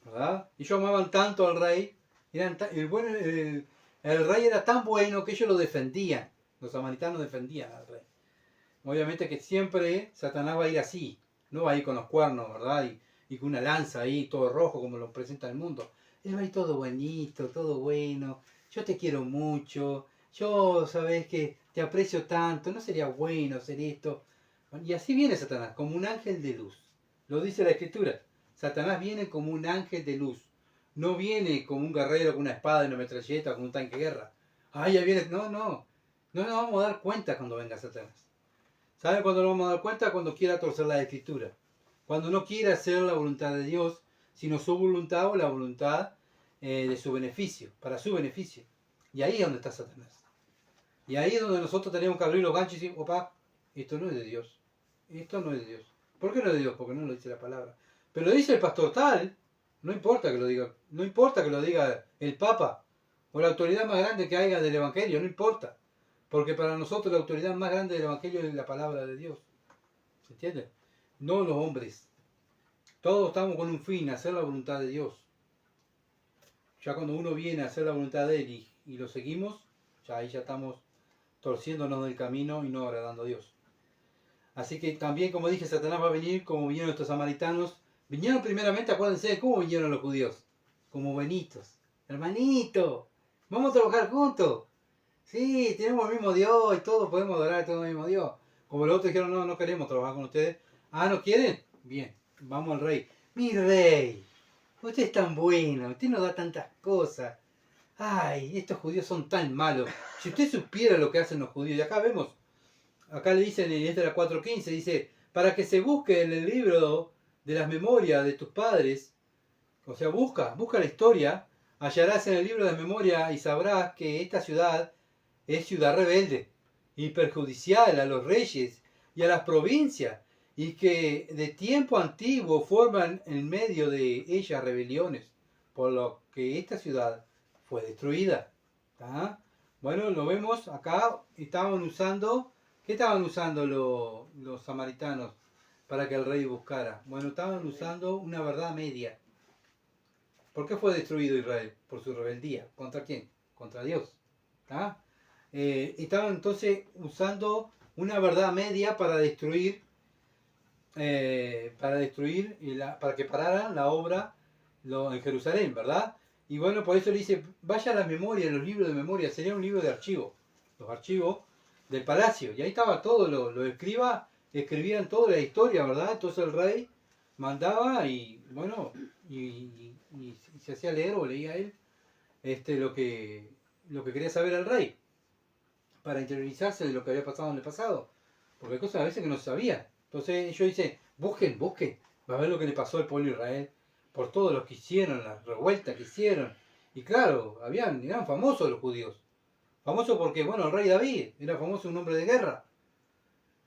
A: ¿verdad? Ellos amaban tanto al rey, el rey era tan bueno que ellos lo defendían. Los samaritanos defendían al rey. Obviamente que siempre Satanás va a ir así, no va a ir con los cuernos, ¿verdad? Y con una lanza ahí, todo rojo, como lo presenta el mundo. Él va a ir todo bonito, todo bueno. Yo te quiero mucho. Yo, sabes que te aprecio tanto. No sería bueno hacer esto. Y así viene Satanás, como un ángel de luz. Lo dice la Escritura. Satanás viene como un ángel de luz. No viene como un guerrero con una espada y una metralleta, con un tanque de guerra. Ah, ya viene. No. No nos vamos a dar cuenta cuando venga Satanás. ¿Saben cuándo nos vamos a dar cuenta? Cuando quiera torcer la Escritura. Cuando no quiera hacer la voluntad de Dios, sino su voluntad o la voluntad de su beneficio, para su beneficio. Y ahí es donde está Satanás. Y ahí es donde nosotros tenemos que abrir los ganchos y decir, opa, esto no es de Dios. Esto no es de Dios. ¿Por qué no es de Dios? Porque no lo dice la palabra. Pero lo dice el pastor tal, no importa que lo diga, no importa que lo diga el Papa o la autoridad más grande que haya del Evangelio, no importa. Porque para nosotros la autoridad más grande del Evangelio es la palabra de Dios. ¿Se entiende? No los hombres. Todos estamos con un fin, hacer la voluntad de Dios. Ya cuando uno viene a hacer la voluntad de Él y lo seguimos, ya ahí ya estamos torciéndonos del camino y no agradando a Dios. Así que también, como dije, Satanás va a venir como vinieron estos samaritanos. Vinieron primeramente, acuérdense, ¿cómo vinieron los judíos? Como buenitos. Hermanito, vamos a trabajar juntos. Sí, tenemos el mismo Dios y todos podemos adorar a todo el mismo Dios. Como los otros dijeron, no, no queremos trabajar con ustedes. Ah, ¿no quieren? Bien, vamos al rey. Mi rey, usted es tan bueno, usted nos da tantas cosas. Ay, estos judíos son tan malos. Si usted supiera lo que hacen los judíos, y acá vemos, acá le dicen en Esdras 4:15, dice, para que se busque en el libro de las memorias de tus padres, o sea, busca la historia, hallarás en el libro de memoria y sabrás que esta ciudad es ciudad rebelde y perjudicial a los reyes y a las provincias, y que de tiempo antiguo forman en medio de ellas rebeliones, por lo que esta ciudad fue destruida. ¿Tá? Bueno, lo vemos acá, estaban usando, ¿qué estaban usando los samaritanos para que el rey buscara? Bueno, estaban usando una verdad media. ¿Por qué fue destruido Israel? Por su rebeldía. ¿Contra quién? Contra Dios. ¿Tá? Estaban entonces usando una verdad media para destruir, para que pararan la obra en Jerusalén, ¿verdad? Y bueno, por eso le dice, vaya a las memorias, los libros de memoria, sería un libro de archivo, los archivos del palacio. Y ahí estaba todo, los escribas escribían toda la historia, ¿verdad? Entonces el rey mandaba y bueno, y se hacía leer o leía él lo que quería saber el rey, para interiorizarse de lo que había pasado en el pasado. Porque hay cosas a veces que no se sabía. Entonces ellos dicen, busquen, va a ver lo que le pasó al pueblo de Israel, por todo lo que hicieron, las revueltas que hicieron. Y claro, eran famosos los judíos. Famosos porque, bueno, el rey David era famoso, un hombre de guerra.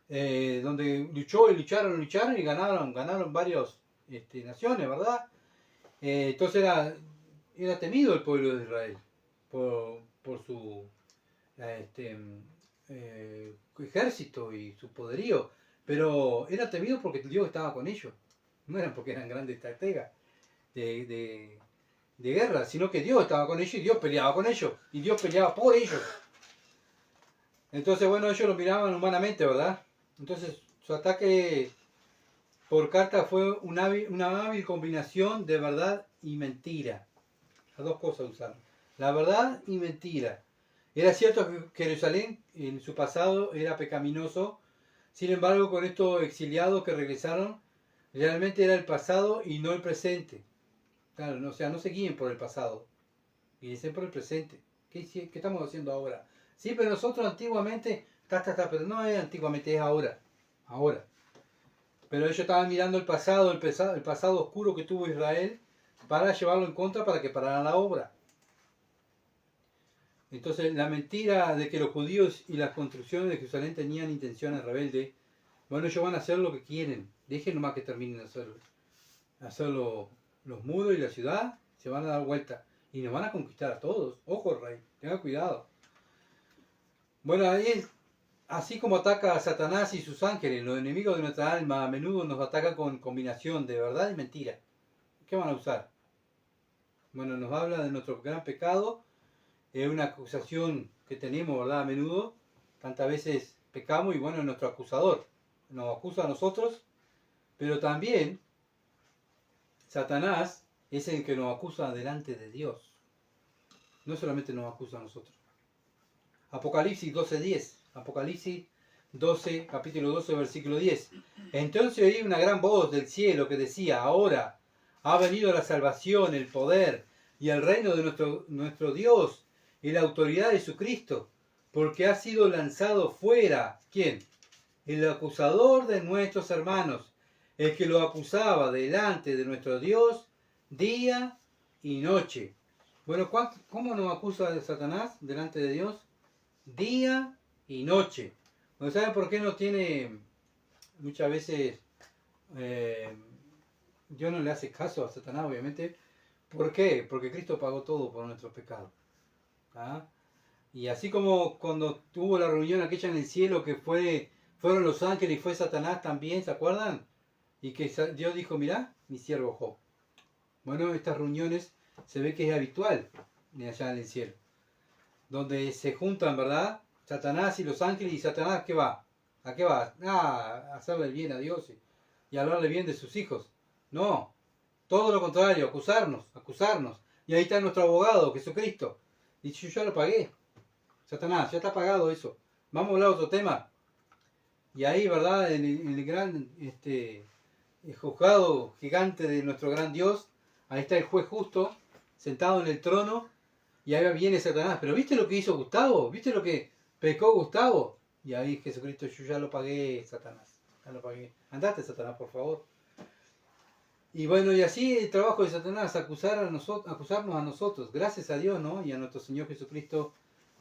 A: Donde lucharon y ganaron varias naciones, ¿verdad? Entonces era temido el pueblo de Israel por su ejército y su poderío, pero era temido porque Dios estaba con ellos, no eran porque eran grandes estrategas de guerra, sino que Dios estaba con ellos y Dios peleaba con ellos y Dios peleaba por ellos. Entonces, bueno, ellos lo miraban humanamente, ¿verdad? Entonces su ataque por carta fue una hábil combinación de verdad y mentira. Las dos cosas usaron, la verdad y mentira. Era cierto que Jerusalén en su pasado era pecaminoso, sin embargo con estos exiliados que regresaron, realmente era el pasado y no el presente. Claro, no, o sea, no se guíen por el pasado, guíense por el presente. ¿Qué estamos haciendo ahora? Sí, pero nosotros antiguamente, pero no es antiguamente, es ahora. Ahora. Pero ellos estaban mirando el pasado oscuro que tuvo Israel para llevarlo en contra para que pararan la obra. Entonces, la mentira de que los judíos y las construcciones de Jerusalén tenían intenciones rebeldes, bueno, ellos van a hacer lo que quieren. Dejen nomás que terminen de hacer los muros y la ciudad, se van a dar vuelta. Y nos van a conquistar a todos. Ojo, rey, tenga cuidado. Bueno, ahí, así como ataca a Satanás y sus ángeles, los enemigos de nuestra alma a menudo nos atacan con combinación de verdad y mentira. ¿Qué van a usar? Bueno, nos habla de nuestro gran pecado. Es una acusación que tenemos, ¿verdad? A menudo, tantas veces pecamos y bueno, nuestro acusador nos acusa a nosotros, pero también Satanás es el que nos acusa delante de Dios. No solamente nos acusa a nosotros. Apocalipsis 12:10. Apocalipsis 12, capítulo 12, versículo 10. Entonces oí una gran voz del cielo que decía, ahora ha venido la salvación, el poder y el reino de nuestro Dios y la autoridad de su Cristo, porque ha sido lanzado fuera, ¿quién? El acusador de nuestros hermanos, el que lo acusaba delante de nuestro Dios día y noche. Bueno, ¿cómo nos acusa Satanás delante de Dios? Día y noche. ¿No saben por qué no tiene muchas veces... Dios no le hace caso a Satanás, obviamente. ¿Por qué? Porque Cristo pagó todo por nuestros pecados. ¿Ah? Y así como cuando tuvo la reunión aquella en el cielo que fueron los ángeles y fue Satanás también, ¿se acuerdan? Y que Dios dijo, mirá, mi siervo Job. Bueno, estas reuniones se ve que es habitual allá en el cielo. Donde se juntan, ¿verdad? Satanás y los ángeles, y Satanás, ¿qué va? ¿A qué va? A hacerle bien a Dios y hablarle bien de sus hijos. No, todo lo contrario, acusarnos. Y ahí está nuestro abogado, Jesucristo. Y yo ya lo pagué. Satanás, ya está pagado eso. Vamos a hablar de otro tema. Y ahí, ¿verdad? En el gran el juzgado gigante de nuestro gran Dios, ahí está el juez justo, sentado en el trono, y ahí viene Satanás. Pero ¿viste lo que hizo Gustavo? ¿Viste lo que pecó Gustavo? Y ahí Jesucristo, yo ya lo pagué, Satanás. Ya lo pagué. Andate, Satanás, por favor. Y bueno, y así el trabajo de Satanás, acusarnos a nosotros. Gracias a Dios, ¿no? Y a nuestro Señor Jesucristo,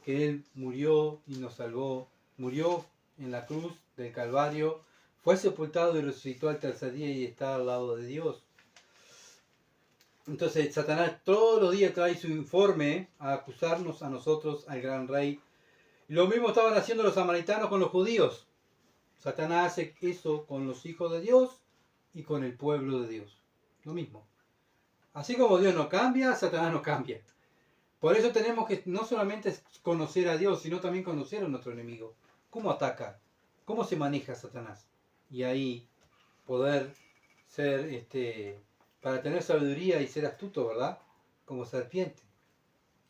A: que Él murió y nos salvó. Murió en la cruz del Calvario, fue sepultado y resucitó al tercer día y está al lado de Dios. Entonces Satanás todos los días trae su informe a acusarnos a nosotros, al gran rey. Y lo mismo estaban haciendo los samaritanos con los judíos. Satanás hace eso con los hijos de Dios y con el pueblo de Dios. Lo mismo. Así como Dios no cambia, Satanás no cambia. Por eso tenemos que no solamente conocer a Dios, sino también conocer a nuestro enemigo. ¿Cómo ataca? ¿Cómo se maneja Satanás? Y ahí poder ser, para tener sabiduría y ser astuto, ¿verdad? Como serpiente.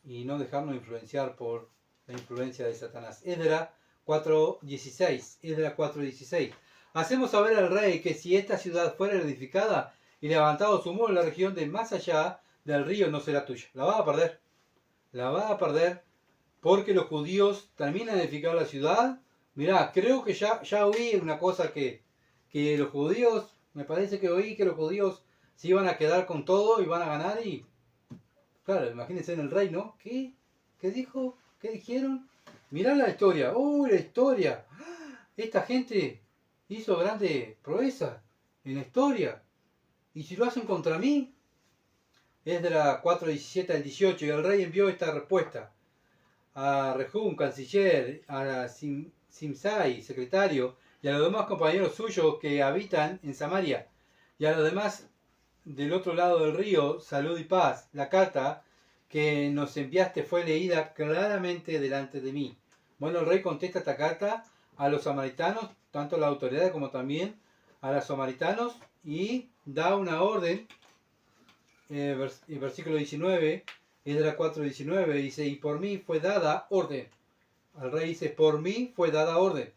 A: Y no dejarnos influenciar por la influencia de Satanás. Esdras 4.16. Esdras 4.16. Hacemos saber al rey que si esta ciudad fuera edificada y levantado su muro en la región de más allá del río, no será tuya. La vas a perder. La vas a perder porque los judíos terminan de edificar la ciudad. Mirá, creo que ya oí una cosa que los judíos, me parece que oí que los judíos se iban a quedar con todo y van a ganar y... Claro, imagínense en el rey, ¿no? ¿Qué? ¿Qué dijo? ¿Qué dijeron? Mirá la historia. ¡Oh, la historia! Esta gente hizo grandes proezas en la historia. ¿Y si lo hacen contra mí? Esdras 4:17 al 18. Y el rey envió esta respuesta a Rehum, canciller, a Simsai, secretario, y a los demás compañeros suyos que habitan en Samaria, y a los demás del otro lado del río, salud y paz. La carta que nos enviaste fue leída claramente delante de mí. Bueno, el rey contesta esta carta a los samaritanos, tanto a las autoridades como también a los samaritanos, y da una orden, versículo 19, Esdras 4:19, dice, y por mí fue dada orden. Al rey dice, por mí fue dada orden.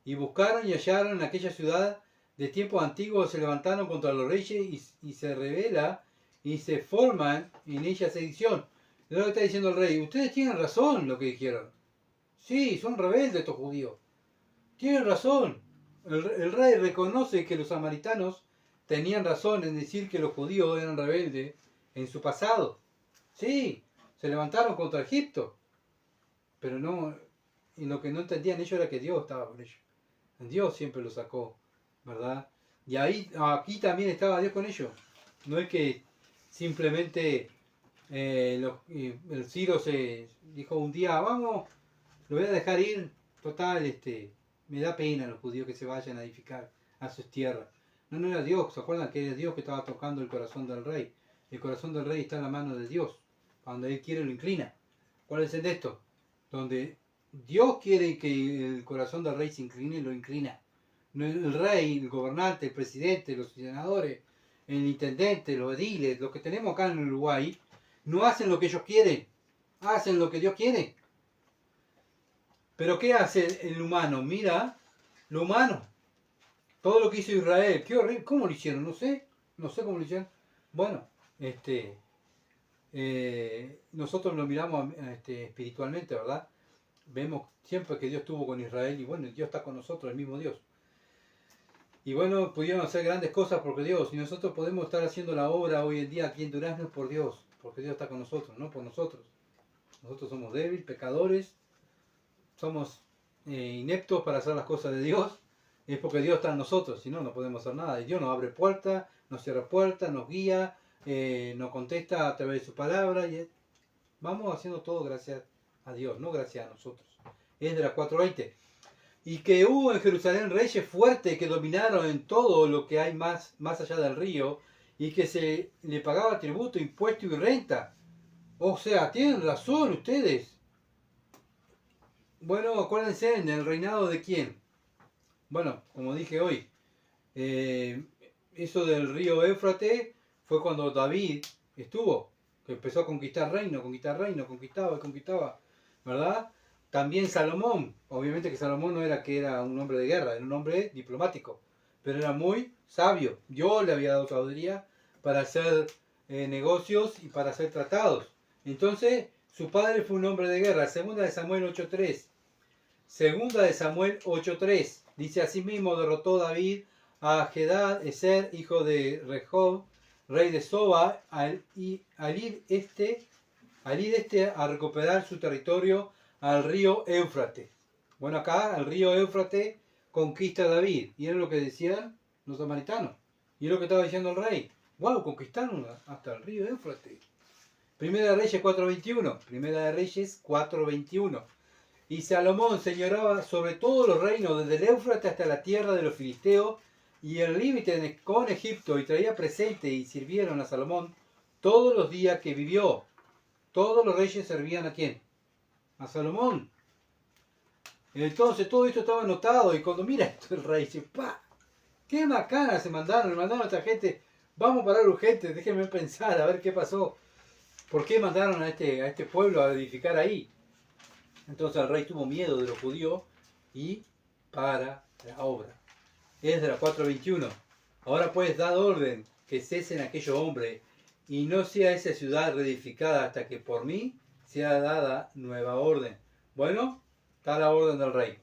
A: Y buscaron y hallaron en aquella ciudad de tiempos antiguos, se levantaron contra los reyes y se rebela y se forman en ella sedición. Es lo que está diciendo el rey. Ustedes tienen razón lo que dijeron. Sí, son rebeldes estos judíos. Tienen razón. El rey reconoce que los samaritanos tenían razón en decir que los judíos eran rebeldes en su pasado. Sí, se levantaron contra Egipto. Pero no, y lo que no entendían ellos era que Dios estaba con ellos. Dios siempre los sacó, ¿verdad? Y ahí, aquí también estaba Dios con ellos. No es que simplemente el Ciro se dijo un día, vamos, lo voy a dejar ir, total, me da pena a los judíos que se vayan a edificar a sus tierras. No era Dios, ¿se acuerdan que era Dios que estaba tocando el corazón del rey? El corazón del rey está en la mano de Dios. Cuando Él quiere lo inclina. ¿Cuál es el de esto? Donde Dios quiere que el corazón del rey se incline, lo inclina. El rey, el gobernante, el presidente, los senadores, el intendente, los ediles, los que tenemos acá en Uruguay, no hacen lo que ellos quieren, hacen lo que Dios quiere. Pero ¿qué hace el humano? Mira, lo humano. Todo lo que hizo Israel, qué horrible. ¿Cómo lo hicieron? No sé cómo lo hicieron. Bueno, nosotros lo miramos espiritualmente, ¿verdad? Vemos siempre que Dios estuvo con Israel y bueno, Dios está con nosotros, el mismo Dios. Y bueno, pudieron hacer grandes cosas porque Dios, y nosotros podemos estar haciendo la obra hoy en día aquí en Durazno por Dios, porque Dios está con nosotros, no por nosotros. Nosotros somos débiles, pecadores, somos ineptos para hacer las cosas de Dios, es porque Dios está en nosotros, si no, no podemos hacer nada. Y Dios nos abre puertas, nos cierra puertas, nos guía, nos contesta a través de su palabra, y vamos haciendo todo gracias a Dios, no gracias a nosotros. Esdras 4:20. Y que hubo en Jerusalén reyes fuertes que dominaron en todo lo que hay más allá del río, y que se le pagaba tributo, impuesto y renta. O sea, tienen razón ustedes. Bueno, acuérdense, en el reinado de quién. Bueno, como dije hoy, eso del río Éufrates fue cuando David estuvo, que empezó a conquistar reino, conquistaba y conquistaba, ¿verdad? También Salomón, obviamente que Salomón no era que era un hombre de guerra, era un hombre diplomático, pero era muy sabio. Dios le había dado sabiduría para hacer negocios y para hacer tratados. Entonces, su padre fue un hombre de guerra. Segunda de Samuel 8:3. Segunda de Samuel 8:3. Dice: asimismo derrotó David a Hadad Ezer, hijo de Rehob, rey de Soba, al ir este a recuperar su territorio al río Éufrates. Bueno, acá el río Éufrates conquista a David. Y era lo que decían los samaritanos. Y es lo que estaba diciendo el rey. ¡Wow! Conquistaron hasta el río Éufrates. Primera de Reyes 4:21. Primera de Reyes 4:21. Y Salomón señoraba sobre todos los reinos, desde el Éufrates hasta la tierra de los filisteos y el límite con Egipto, y traía presente y sirvieron a Salomón todos los días que vivió. Todos los reyes servían ¿a quién? A Salomón. Entonces todo esto estaba anotado, y cuando mira esto el rey dice: ¡pa! ¡Qué macana se mandaron! Mandaron a esta gente. Vamos a parar urgente, déjenme pensar a ver qué pasó. ¿Por qué mandaron a este pueblo a edificar ahí? Entonces el rey tuvo miedo de los judíos y para la obra. Esdras 4:21. Ahora pues dad orden que cesen aquellos hombres y no sea esa ciudad reedificada hasta que por mí sea dada nueva orden. Bueno, está la orden del rey.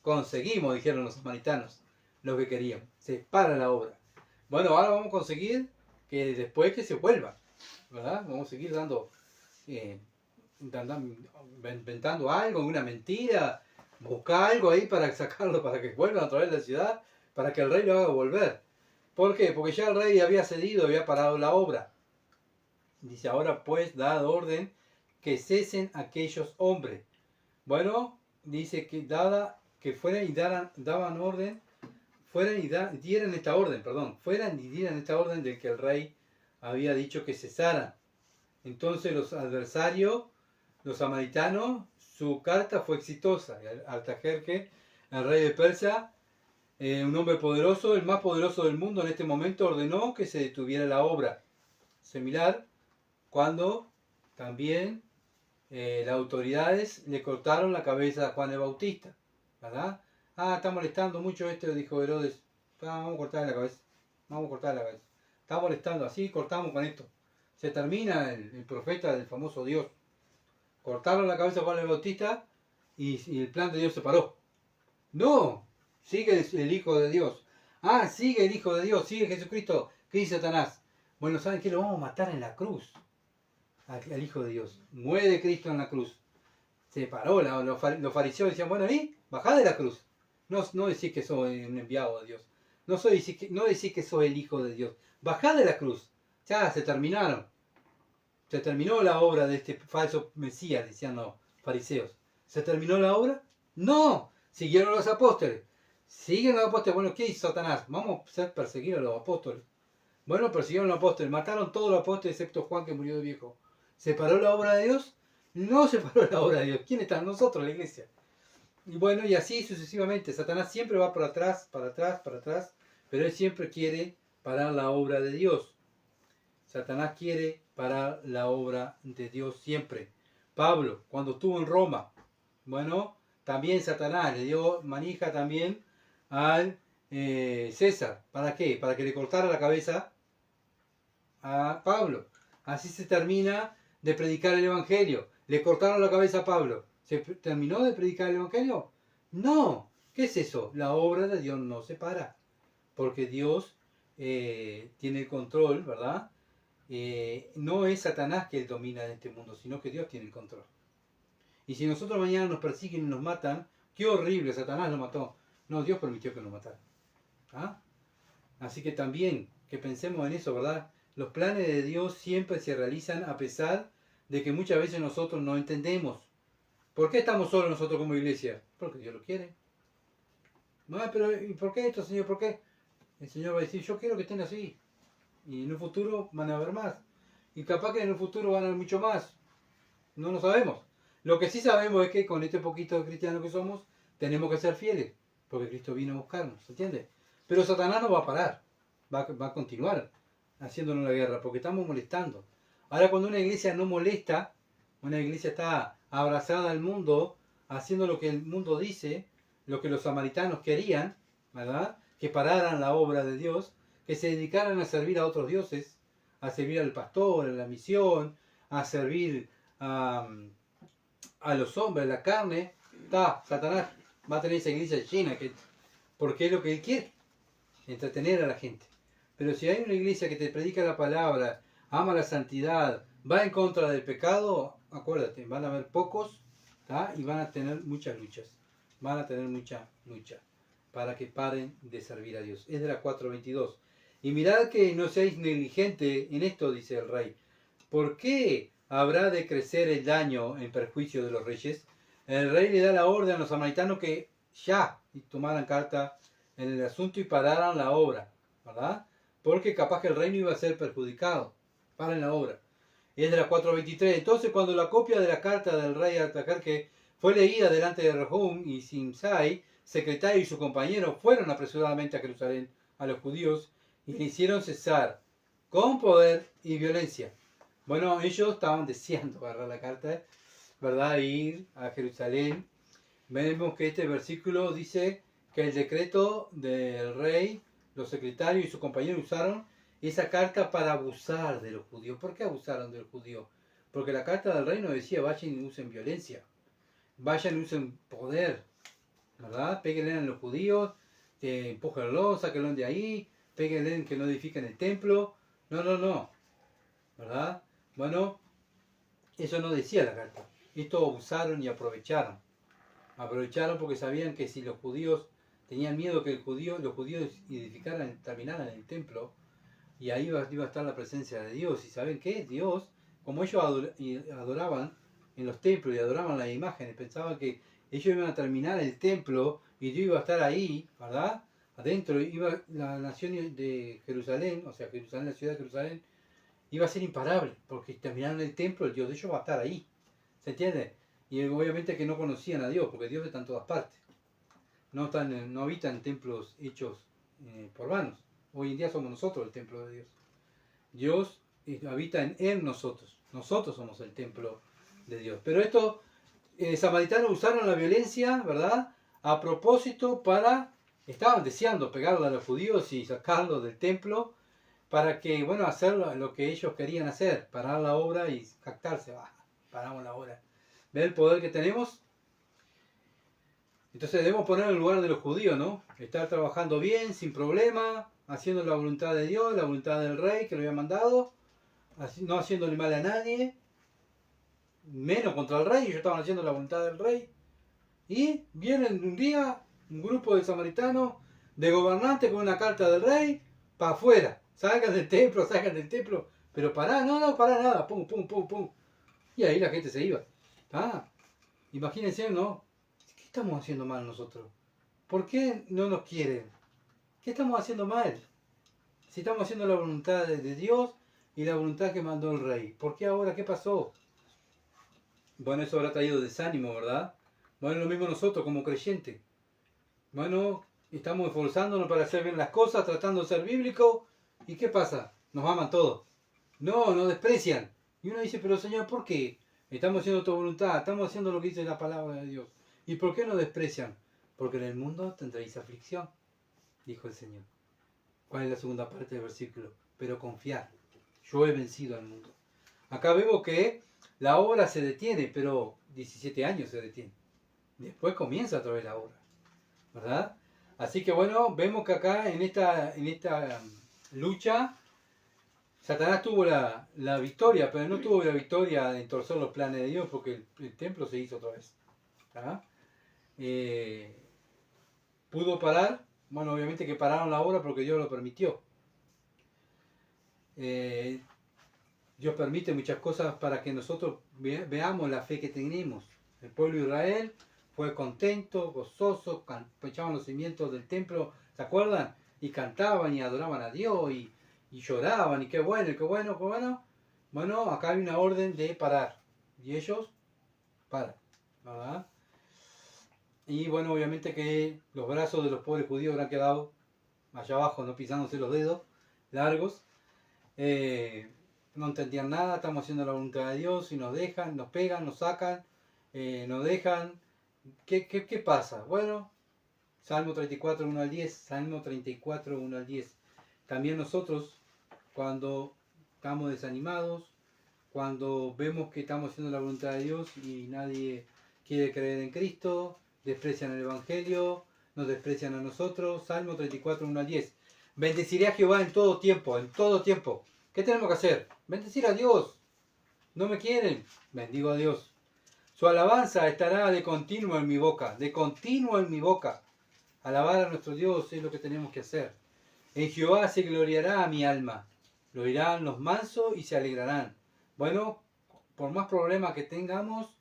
A: Conseguimos, dijeron los samaritanos, lo que querían. Se para la obra. Bueno, ahora vamos a conseguir que después que se vuelva, ¿verdad? Vamos a seguir dando inventando algo, una mentira, buscar algo ahí para sacarlo, para que vuelvan a través de la ciudad, para que el rey lo haga volver. ¿Por qué? Porque ya el rey había cedido, había parado la obra. Dice: ahora pues dad orden que cesen aquellos hombres. Bueno, dice que fueran y daban orden, dieran esta orden, fueran y dieran esta orden de que el rey había dicho que cesaran. Entonces los adversarios, los samaritanos, su carta fue exitosa. Artajerjes, el rey de Persia, un hombre poderoso, el más poderoso del mundo en este momento, ordenó que se detuviera la obra. Similar cuando también las autoridades le cortaron la cabeza a Juan el Bautista, ¿verdad? Está molestando mucho dijo Herodes. Vamos a cortarle la cabeza. Vamos a cortarle la cabeza. Está molestando, así cortamos con esto. Se termina el profeta del famoso Dios. Cortaron la cabeza a Juan el Bautista y el plan de Dios se paró. No, sigue el Hijo de Dios. Sigue el Hijo de Dios, sigue Jesucristo. ¿Qué dice Satanás? Bueno, ¿saben qué? Lo vamos a matar en la cruz. Al Hijo de Dios. Muere Cristo en la cruz. Se paró. Los fariseos decían: bueno, ¿y? Bajá de la cruz. No decís que soy un enviado de Dios. No decís que soy el Hijo de Dios. Bajá de la cruz. Ya se terminaron. Se terminó la obra de este falso Mesías, decían los fariseos. ¿Se terminó la obra? No. Siguieron los apóstoles. Siguen los apóstoles. Bueno, ¿qué hizo Satanás? Vamos a perseguir a los apóstoles. Bueno, persiguieron a los apóstoles. Mataron todos los apóstoles excepto Juan, que murió de viejo. ¿Se paró la obra de Dios? No se paró la obra de Dios. ¿Quién está? Nosotros, la iglesia. Y bueno, y así sucesivamente. Satanás siempre va para atrás, para atrás, para atrás, pero él siempre quiere parar la obra de Dios. Satanás quiere parar la obra de Dios siempre. Pablo, cuando estuvo en Roma, bueno, también Satanás le dio manija también al César. ¿Para qué? Para que le cortara la cabeza a Pablo. Así se termina de predicar el Evangelio. Le cortaron la cabeza a Pablo. ¿Se terminó de predicar el Evangelio? No. ¿Qué es eso? La obra de Dios no se para. Porque Dios tiene el control, ¿verdad? No es Satanás que él domina en este mundo, sino que Dios tiene el control. Y si nosotros mañana nos persiguen y nos matan, qué horrible, Satanás lo mató. No, Dios permitió que nos matara. Así que también que pensemos en eso, ¿verdad? Los planes de Dios siempre se realizan a pesar de que muchas veces nosotros no entendemos. ¿Por qué estamos solos nosotros como iglesia? Porque Dios lo quiere. Pero ¿y por qué esto, Señor? ¿Por qué? El Señor va a decir: yo quiero que estén así. Y en un futuro van a haber más. Y capaz que en un futuro van a haber mucho más. No lo sabemos. Lo que sí sabemos es que con este poquito de cristianos que somos, tenemos que ser fieles, porque Cristo vino a buscarnos, ¿se entiende? Pero Satanás no va a parar, va a continuar haciéndonos la guerra, porque estamos molestando. Ahora, cuando una iglesia no molesta, una iglesia está abrazada al mundo, haciendo lo que el mundo dice, lo que los samaritanos querían, ¿verdad? Que pararan la obra de Dios, que se dedicaran a servir a otros dioses, a servir al pastor, a la misión, a servir a los hombres, a la carne. Satanás va a tener esa iglesia llena, porque es lo que él quiere, entretener a la gente. Pero si hay una iglesia que te predica la palabra, ama la santidad, va en contra del pecado, acuérdate, van a haber pocos, ¿tá? Y van a tener muchas luchas. Van a tener mucha lucha para que paren de servir a Dios. Es de la 4:22. Y mirad que no seáis negligentes en esto, dice el rey. ¿Por qué habrá de crecer el daño en perjuicio de los reyes? El rey le da la orden a los samaritanos que ya tomaran carta en el asunto y pararan la obra, ¿verdad? Porque capaz que el reino iba a ser perjudicado. Paren la obra. Es de la 4:23. Entonces, cuando la copia de la carta del rey Artajerjes fue leída delante de Rehum y Simsai, secretario y su compañero, fueron apresuradamente a Jerusalén a los judíos y le hicieron cesar con poder y violencia. Bueno, ellos estaban deseando agarrar la carta, ¿verdad? E ir a Jerusalén. Vemos que este versículo dice que el decreto del rey, los secretarios y sus compañeros usaron esa carta para abusar de los judíos. ¿Por qué abusaron de los judíos? Porque la carta del rey no decía vayan y usen violencia, vayan y usen poder, ¿verdad? Péguenle a los judíos, empújenlos, sáquenlos de ahí, péguenle que no edifiquen el templo. No, ¿verdad? Bueno, eso no decía la carta. Esto abusaron y aprovecharon. Aprovecharon porque sabían que si los judíos tenían miedo que los judíos edificaran, terminaran el templo, y ahí iba a estar la presencia de Dios. ¿Y saben qué? Dios, como ellos adoraban en los templos y adoraban las imágenes, pensaban que ellos iban a terminar el templo y Dios iba a estar ahí, ¿verdad? Adentro iba la nación de Jerusalén, o sea, Jerusalén, la ciudad de Jerusalén, iba a ser imparable, porque terminaron el templo, el Dios de ellos va a estar ahí. ¿Se entiende? Y obviamente que no conocían a Dios, porque Dios está en todas partes. No habitan en templos hechos por manos. Hoy en día somos nosotros el templo de Dios. Dios habita en nosotros. Nosotros somos el templo de Dios. Pero estos samaritanos usaron la violencia, ¿verdad? A propósito estaban deseando pegarle a los judíos y sacarlos del templo para que, bueno, hacer lo que ellos querían hacer, parar la obra y jactarse. Paramos la obra. ¿Ve el poder que tenemos? Entonces debemos poner en el lugar de los judíos, ¿no? Estar trabajando bien, sin problema, haciendo la voluntad de Dios, la voluntad del rey que lo había mandado, no haciéndole mal a nadie, menos contra el rey, ellos estaban haciendo la voluntad del rey. Y vienen un día un grupo de samaritanos, de gobernantes con una carta del rey, para afuera. Salgan del templo, pero pará nada, pum. Y ahí la gente se iba. Imagínense, ¿no? ¿Qué estamos haciendo mal nosotros? ¿Por qué no nos quieren? ¿Qué estamos haciendo mal? Si estamos haciendo la voluntad de Dios y la voluntad que mandó el rey. ¿Por qué ahora? ¿Qué pasó? Bueno, eso habrá traído desánimo, ¿verdad? Bueno, lo mismo nosotros como creyentes. Bueno, estamos esforzándonos para hacer bien las cosas, tratando de ser bíblicos. ¿Y qué pasa? Nos aman todos. No, nos desprecian. Y uno dice, pero Señor, ¿por qué? Estamos haciendo tu voluntad, estamos haciendo lo que dice la palabra de Dios. ¿Y por qué nos desprecian? Porque en el mundo tendréis aflicción, dijo el Señor. ¿Cuál es la segunda parte del versículo? Pero confiar, yo he vencido al mundo. Acá vemos que la obra se detiene, pero 17 años se detiene. Después comienza otra vez la obra, ¿verdad? Así que bueno, vemos que acá en esta lucha, Satanás tuvo la victoria, pero no tuvo la victoria en torcer los planes de Dios, porque el templo se hizo otra vez. ¿Pudo parar? Bueno, obviamente que pararon la obra porque Dios lo permitió. Dios permite muchas cosas para que nosotros veamos la fe que tenemos. El pueblo de Israel fue contento, gozoso, echaban los cimientos del templo, ¿se acuerdan? Y cantaban y adoraban a Dios y lloraban, y qué bueno. Bueno, acá hay una orden de parar. Y ellos para, ¿verdad? Y bueno, obviamente que los brazos de los pobres judíos habrán quedado allá abajo, no pisándose los dedos largos. No entendían nada, estamos haciendo la voluntad de Dios y nos dejan, nos pegan, nos sacan, nos dejan. ¿Qué pasa? Bueno, Salmo 34, 1 al 10, Salmo 34, 1 al 10. También nosotros, cuando estamos desanimados, cuando vemos que estamos haciendo la voluntad de Dios y nadie quiere creer en Cristo, desprecian el Evangelio, nos desprecian a nosotros, Salmo 34, 1 al 10. Bendeciré a Jehová en todo tiempo, en todo tiempo. ¿Qué tenemos que hacer? Bendecir a Dios. ¿No me quieren? Bendigo a Dios. Su alabanza estará de continuo en mi boca, de continuo en mi boca. Alabar a nuestro Dios es lo que tenemos que hacer. En Jehová se gloriará mi alma. Lo oirán los mansos y se alegrarán. Bueno, por más problemas que tengamos,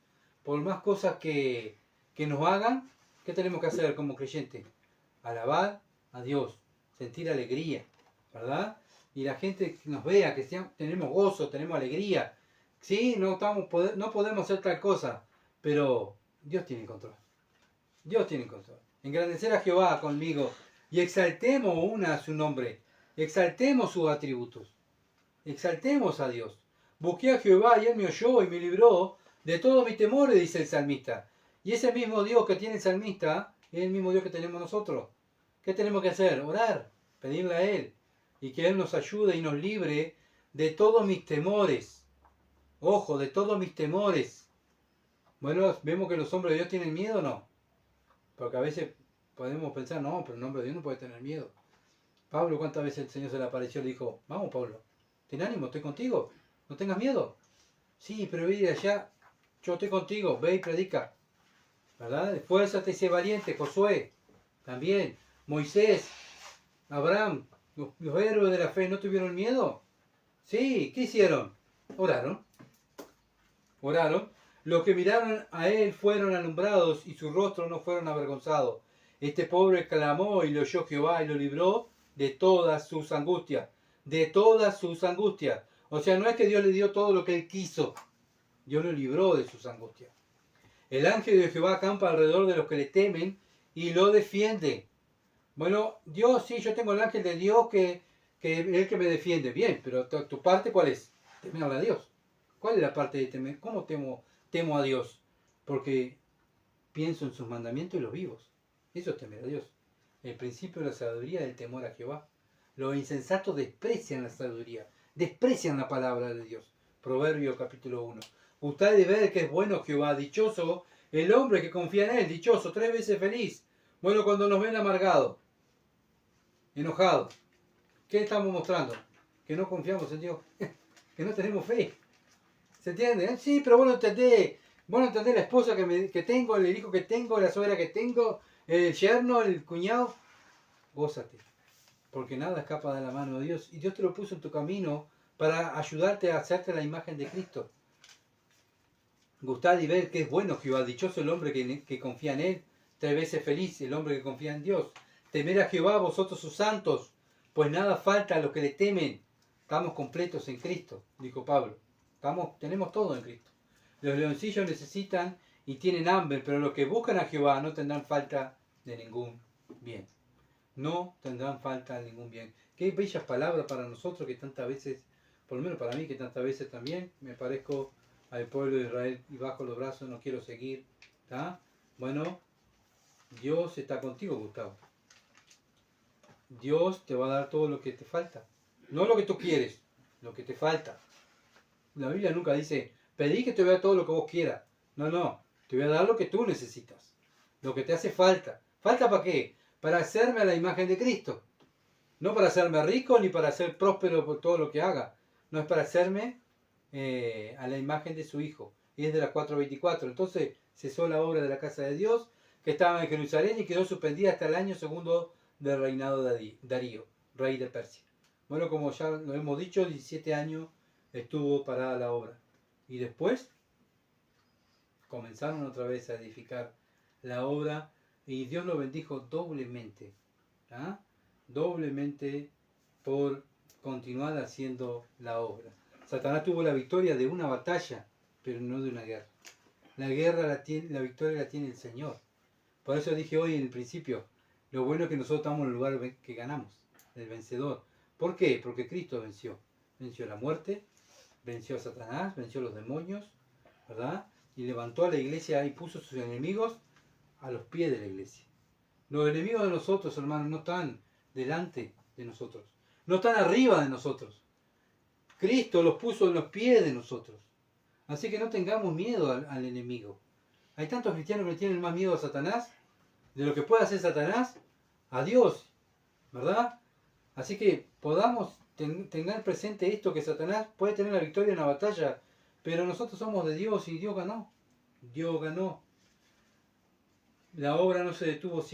A: por más cosas que nos hagan, ¿qué tenemos que hacer como creyentes? Alabar a Dios, sentir alegría, ¿verdad? Y la gente que nos vea, que tenemos gozo, tenemos alegría. Sí, no podemos hacer tal cosa, pero Dios tiene control. Dios tiene control. Engrandecer a Jehová conmigo y exaltemos a su nombre. Exaltemos sus atributos. Exaltemos a Dios. Busqué a Jehová y él me oyó y me libró de todos mis temores, dice el salmista. Y ese mismo Dios que tiene el salmista es el mismo Dios que tenemos nosotros. ¿Qué tenemos que hacer? Orar, pedirle a Él y que Él nos ayude y nos libre de todos mis temores. Ojo, de todos mis temores. Bueno, vemos que los hombres de Dios tienen miedo o no. Porque a veces podemos pensar, no, pero el hombre de Dios no puede tener miedo. Pablo, ¿cuántas veces el Señor se le apareció y le dijo, vamos Pablo, ten ánimo, estoy contigo, no tengas miedo? Sí, pero ve de allá, yo estoy contigo, ve y predica. ¿Verdad? Esfuérzate y sé valiente, Josué, también, Moisés, Abraham, los héroes de la fe, ¿no tuvieron miedo? Sí, ¿qué hicieron? Oraron. Oraron. Los que miraron a él fueron alumbrados y sus rostros no fueron avergonzados. Este pobre clamó y lo oyó Jehová y lo libró de todas sus angustias. De todas sus angustias. O sea, no es que Dios le dio todo lo que él quiso. Dios lo libró de sus angustias. El ángel de Jehová acampa alrededor de los que le temen y lo defiende. Bueno, Dios, sí, yo tengo el ángel de Dios que es el que me defiende. Bien, pero tu parte, ¿cuál es? Temerle a Dios. ¿Cuál es la parte de temer? ¿Cómo temo a Dios? Porque pienso en sus mandamientos y los vivos. Eso es temer a Dios. El principio de la sabiduría es el temor a Jehová. Los insensatos desprecian la sabiduría, desprecian la palabra de Dios. Proverbio capítulo 1. Gustad de ver que es bueno Jehová, dichoso el hombre que confía en él, dichoso, 3 veces feliz. Bueno, cuando nos ven amargados, enojados, ¿qué estamos mostrando? Que no confiamos en Dios, que no tenemos fe. ¿Se entiende? Sí, pero vos no entendés la esposa que tengo, el hijo que tengo, la suegra que tengo, el yerno, el cuñado. Gózate, porque nada escapa de la mano de Dios. Y Dios te lo puso en tu camino para ayudarte a hacerte la imagen de Cristo. Gustad y ver que es bueno Jehová, dichoso el hombre que confía en él, 3 veces feliz el hombre que confía en Dios. Temer a Jehová vosotros sus santos, pues nada falta a los que le temen. Estamos completos en Cristo, dijo Pablo. Tenemos todo en Cristo. Los leoncillos necesitan y tienen hambre, pero los que buscan a Jehová no tendrán falta de ningún bien. No tendrán falta de ningún bien. Qué bellas palabras para nosotros que tantas veces, por lo menos para mí que tantas veces también me parezco al pueblo de Israel y bajo los brazos, no quiero seguir. ¿Está? Bueno, Dios está contigo, Gustavo. Dios te va a dar todo lo que te falta. No lo que tú quieres, lo que te falta. La Biblia nunca dice, pedí que te voy a dar todo lo que vos quieras. No, no, te voy a dar lo que tú necesitas. Lo que te hace falta. ¿Falta para qué? Para hacerme a la imagen de Cristo. No para hacerme rico ni para ser próspero por todo lo que haga. No es para hacerme a la imagen de su Hijo. Y es de las 4:24. Entonces cesó la obra de la casa de Dios que estaba en Jerusalén y quedó suspendida hasta el año segundo del reinado de Darío, rey de Persia. Bueno, como ya lo hemos dicho, 17 años estuvo parada la obra. Y después comenzaron otra vez a edificar la obra y Dios lo bendijo doblemente. ¿Ah? Doblemente por continuar haciendo la obra. Satanás tuvo la victoria de una batalla, pero no de una guerra. La guerra la victoria la tiene el Señor. Por eso dije hoy en el principio, lo bueno es que nosotros estamos en el lugar que ganamos, el vencedor. ¿Por qué? Porque Cristo venció. Venció la muerte, venció a Satanás, venció a los demonios, ¿verdad? Y levantó a la iglesia y puso a sus enemigos a los pies de la iglesia. Los enemigos de nosotros, hermanos, no están delante de nosotros. No están arriba de nosotros. Cristo los puso en los pies de nosotros. Así que no tengamos miedo al enemigo. Hay tantos cristianos que le tienen más miedo a Satanás, de lo que puede hacer Satanás, a Dios, ¿verdad? Así que podamos tener presente esto, que Satanás puede tener la victoria en la batalla, pero nosotros somos de Dios y Dios ganó. Dios ganó. La obra no se detuvo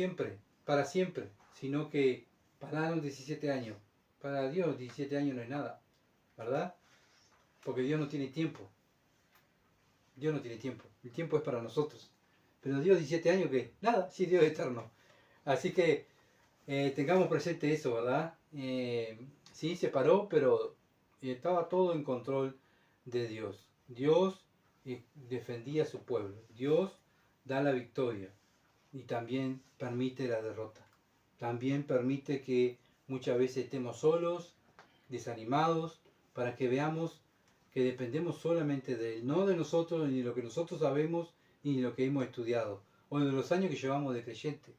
A: para siempre, sino que pararon 17 años. Para Dios 17 años no es nada, ¿verdad? Porque Dios no tiene tiempo. Dios no tiene tiempo. El tiempo es para nosotros. Pero Dios 17 años, ¿qué? Nada, sí, Dios es eterno. Así que tengamos presente eso, ¿verdad? Sí, se paró, pero estaba todo en control de Dios. Dios defendía a su pueblo. Dios da la victoria y también permite la derrota. También permite que muchas veces estemos solos, desanimados, para que veamos que dependemos solamente de Él, no de nosotros, ni de lo que nosotros sabemos, ni de lo que hemos estudiado, o de los años que llevamos de creyente.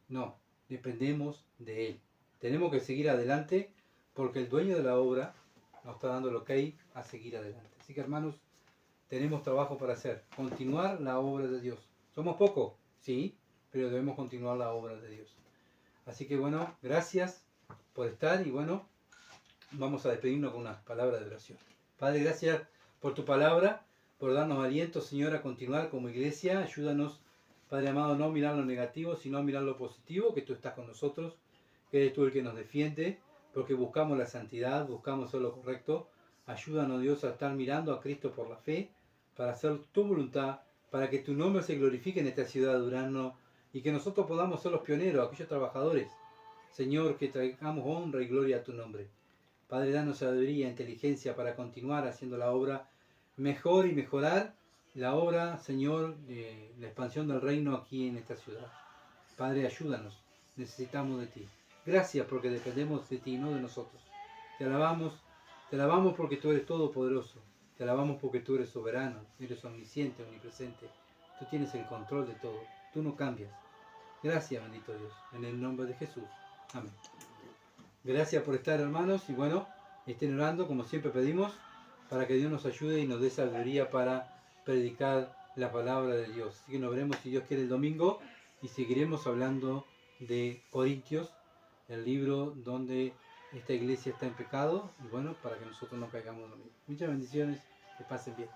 A: No, dependemos de Él. Tenemos que seguir adelante porque el dueño de la obra nos está dando el ok a seguir adelante. Así que, hermanos, tenemos trabajo para hacer. Continuar la obra de Dios. Somos pocos, sí, pero debemos continuar la obra de Dios. Así que, bueno, gracias por estar y, bueno, vamos a despedirnos con unas palabras de oración. Padre, gracias por tu palabra, por darnos aliento, Señor, a continuar como iglesia. Ayúdanos, Padre amado, no mirar lo negativo, sino mirar lo positivo, que tú estás con nosotros, que eres tú el que nos defiende, porque buscamos la santidad, buscamos hacer lo correcto. Ayúdanos, Dios, a estar mirando a Cristo por la fe, para hacer tu voluntad, para que tu nombre se glorifique en esta ciudad de Durazno y que nosotros podamos ser los pioneros, aquellos trabajadores, Señor, que traigamos honra y gloria a tu nombre. Padre, danos sabiduría, inteligencia para continuar haciendo la obra mejor y mejorar la obra, Señor, de la expansión del reino aquí en esta ciudad. Padre, ayúdanos, necesitamos de ti. Gracias porque dependemos de ti, no de nosotros. Te alabamos porque tú eres todopoderoso. Te alabamos porque tú eres soberano, eres omnisciente, omnipresente. Tú tienes el control de todo. Tú no cambias. Gracias, bendito Dios. En el nombre de Jesús. Amén. Gracias por estar, hermanos, y bueno, estén orando como siempre pedimos, para que Dios nos ayude y nos dé sabiduría para predicar la palabra de Dios. Así que nos veremos, si Dios quiere, el domingo y seguiremos hablando de Corintios, el libro donde esta iglesia está en pecado, y bueno, para que nosotros no caigamos en lo mismo. Muchas bendiciones, que pasen bien.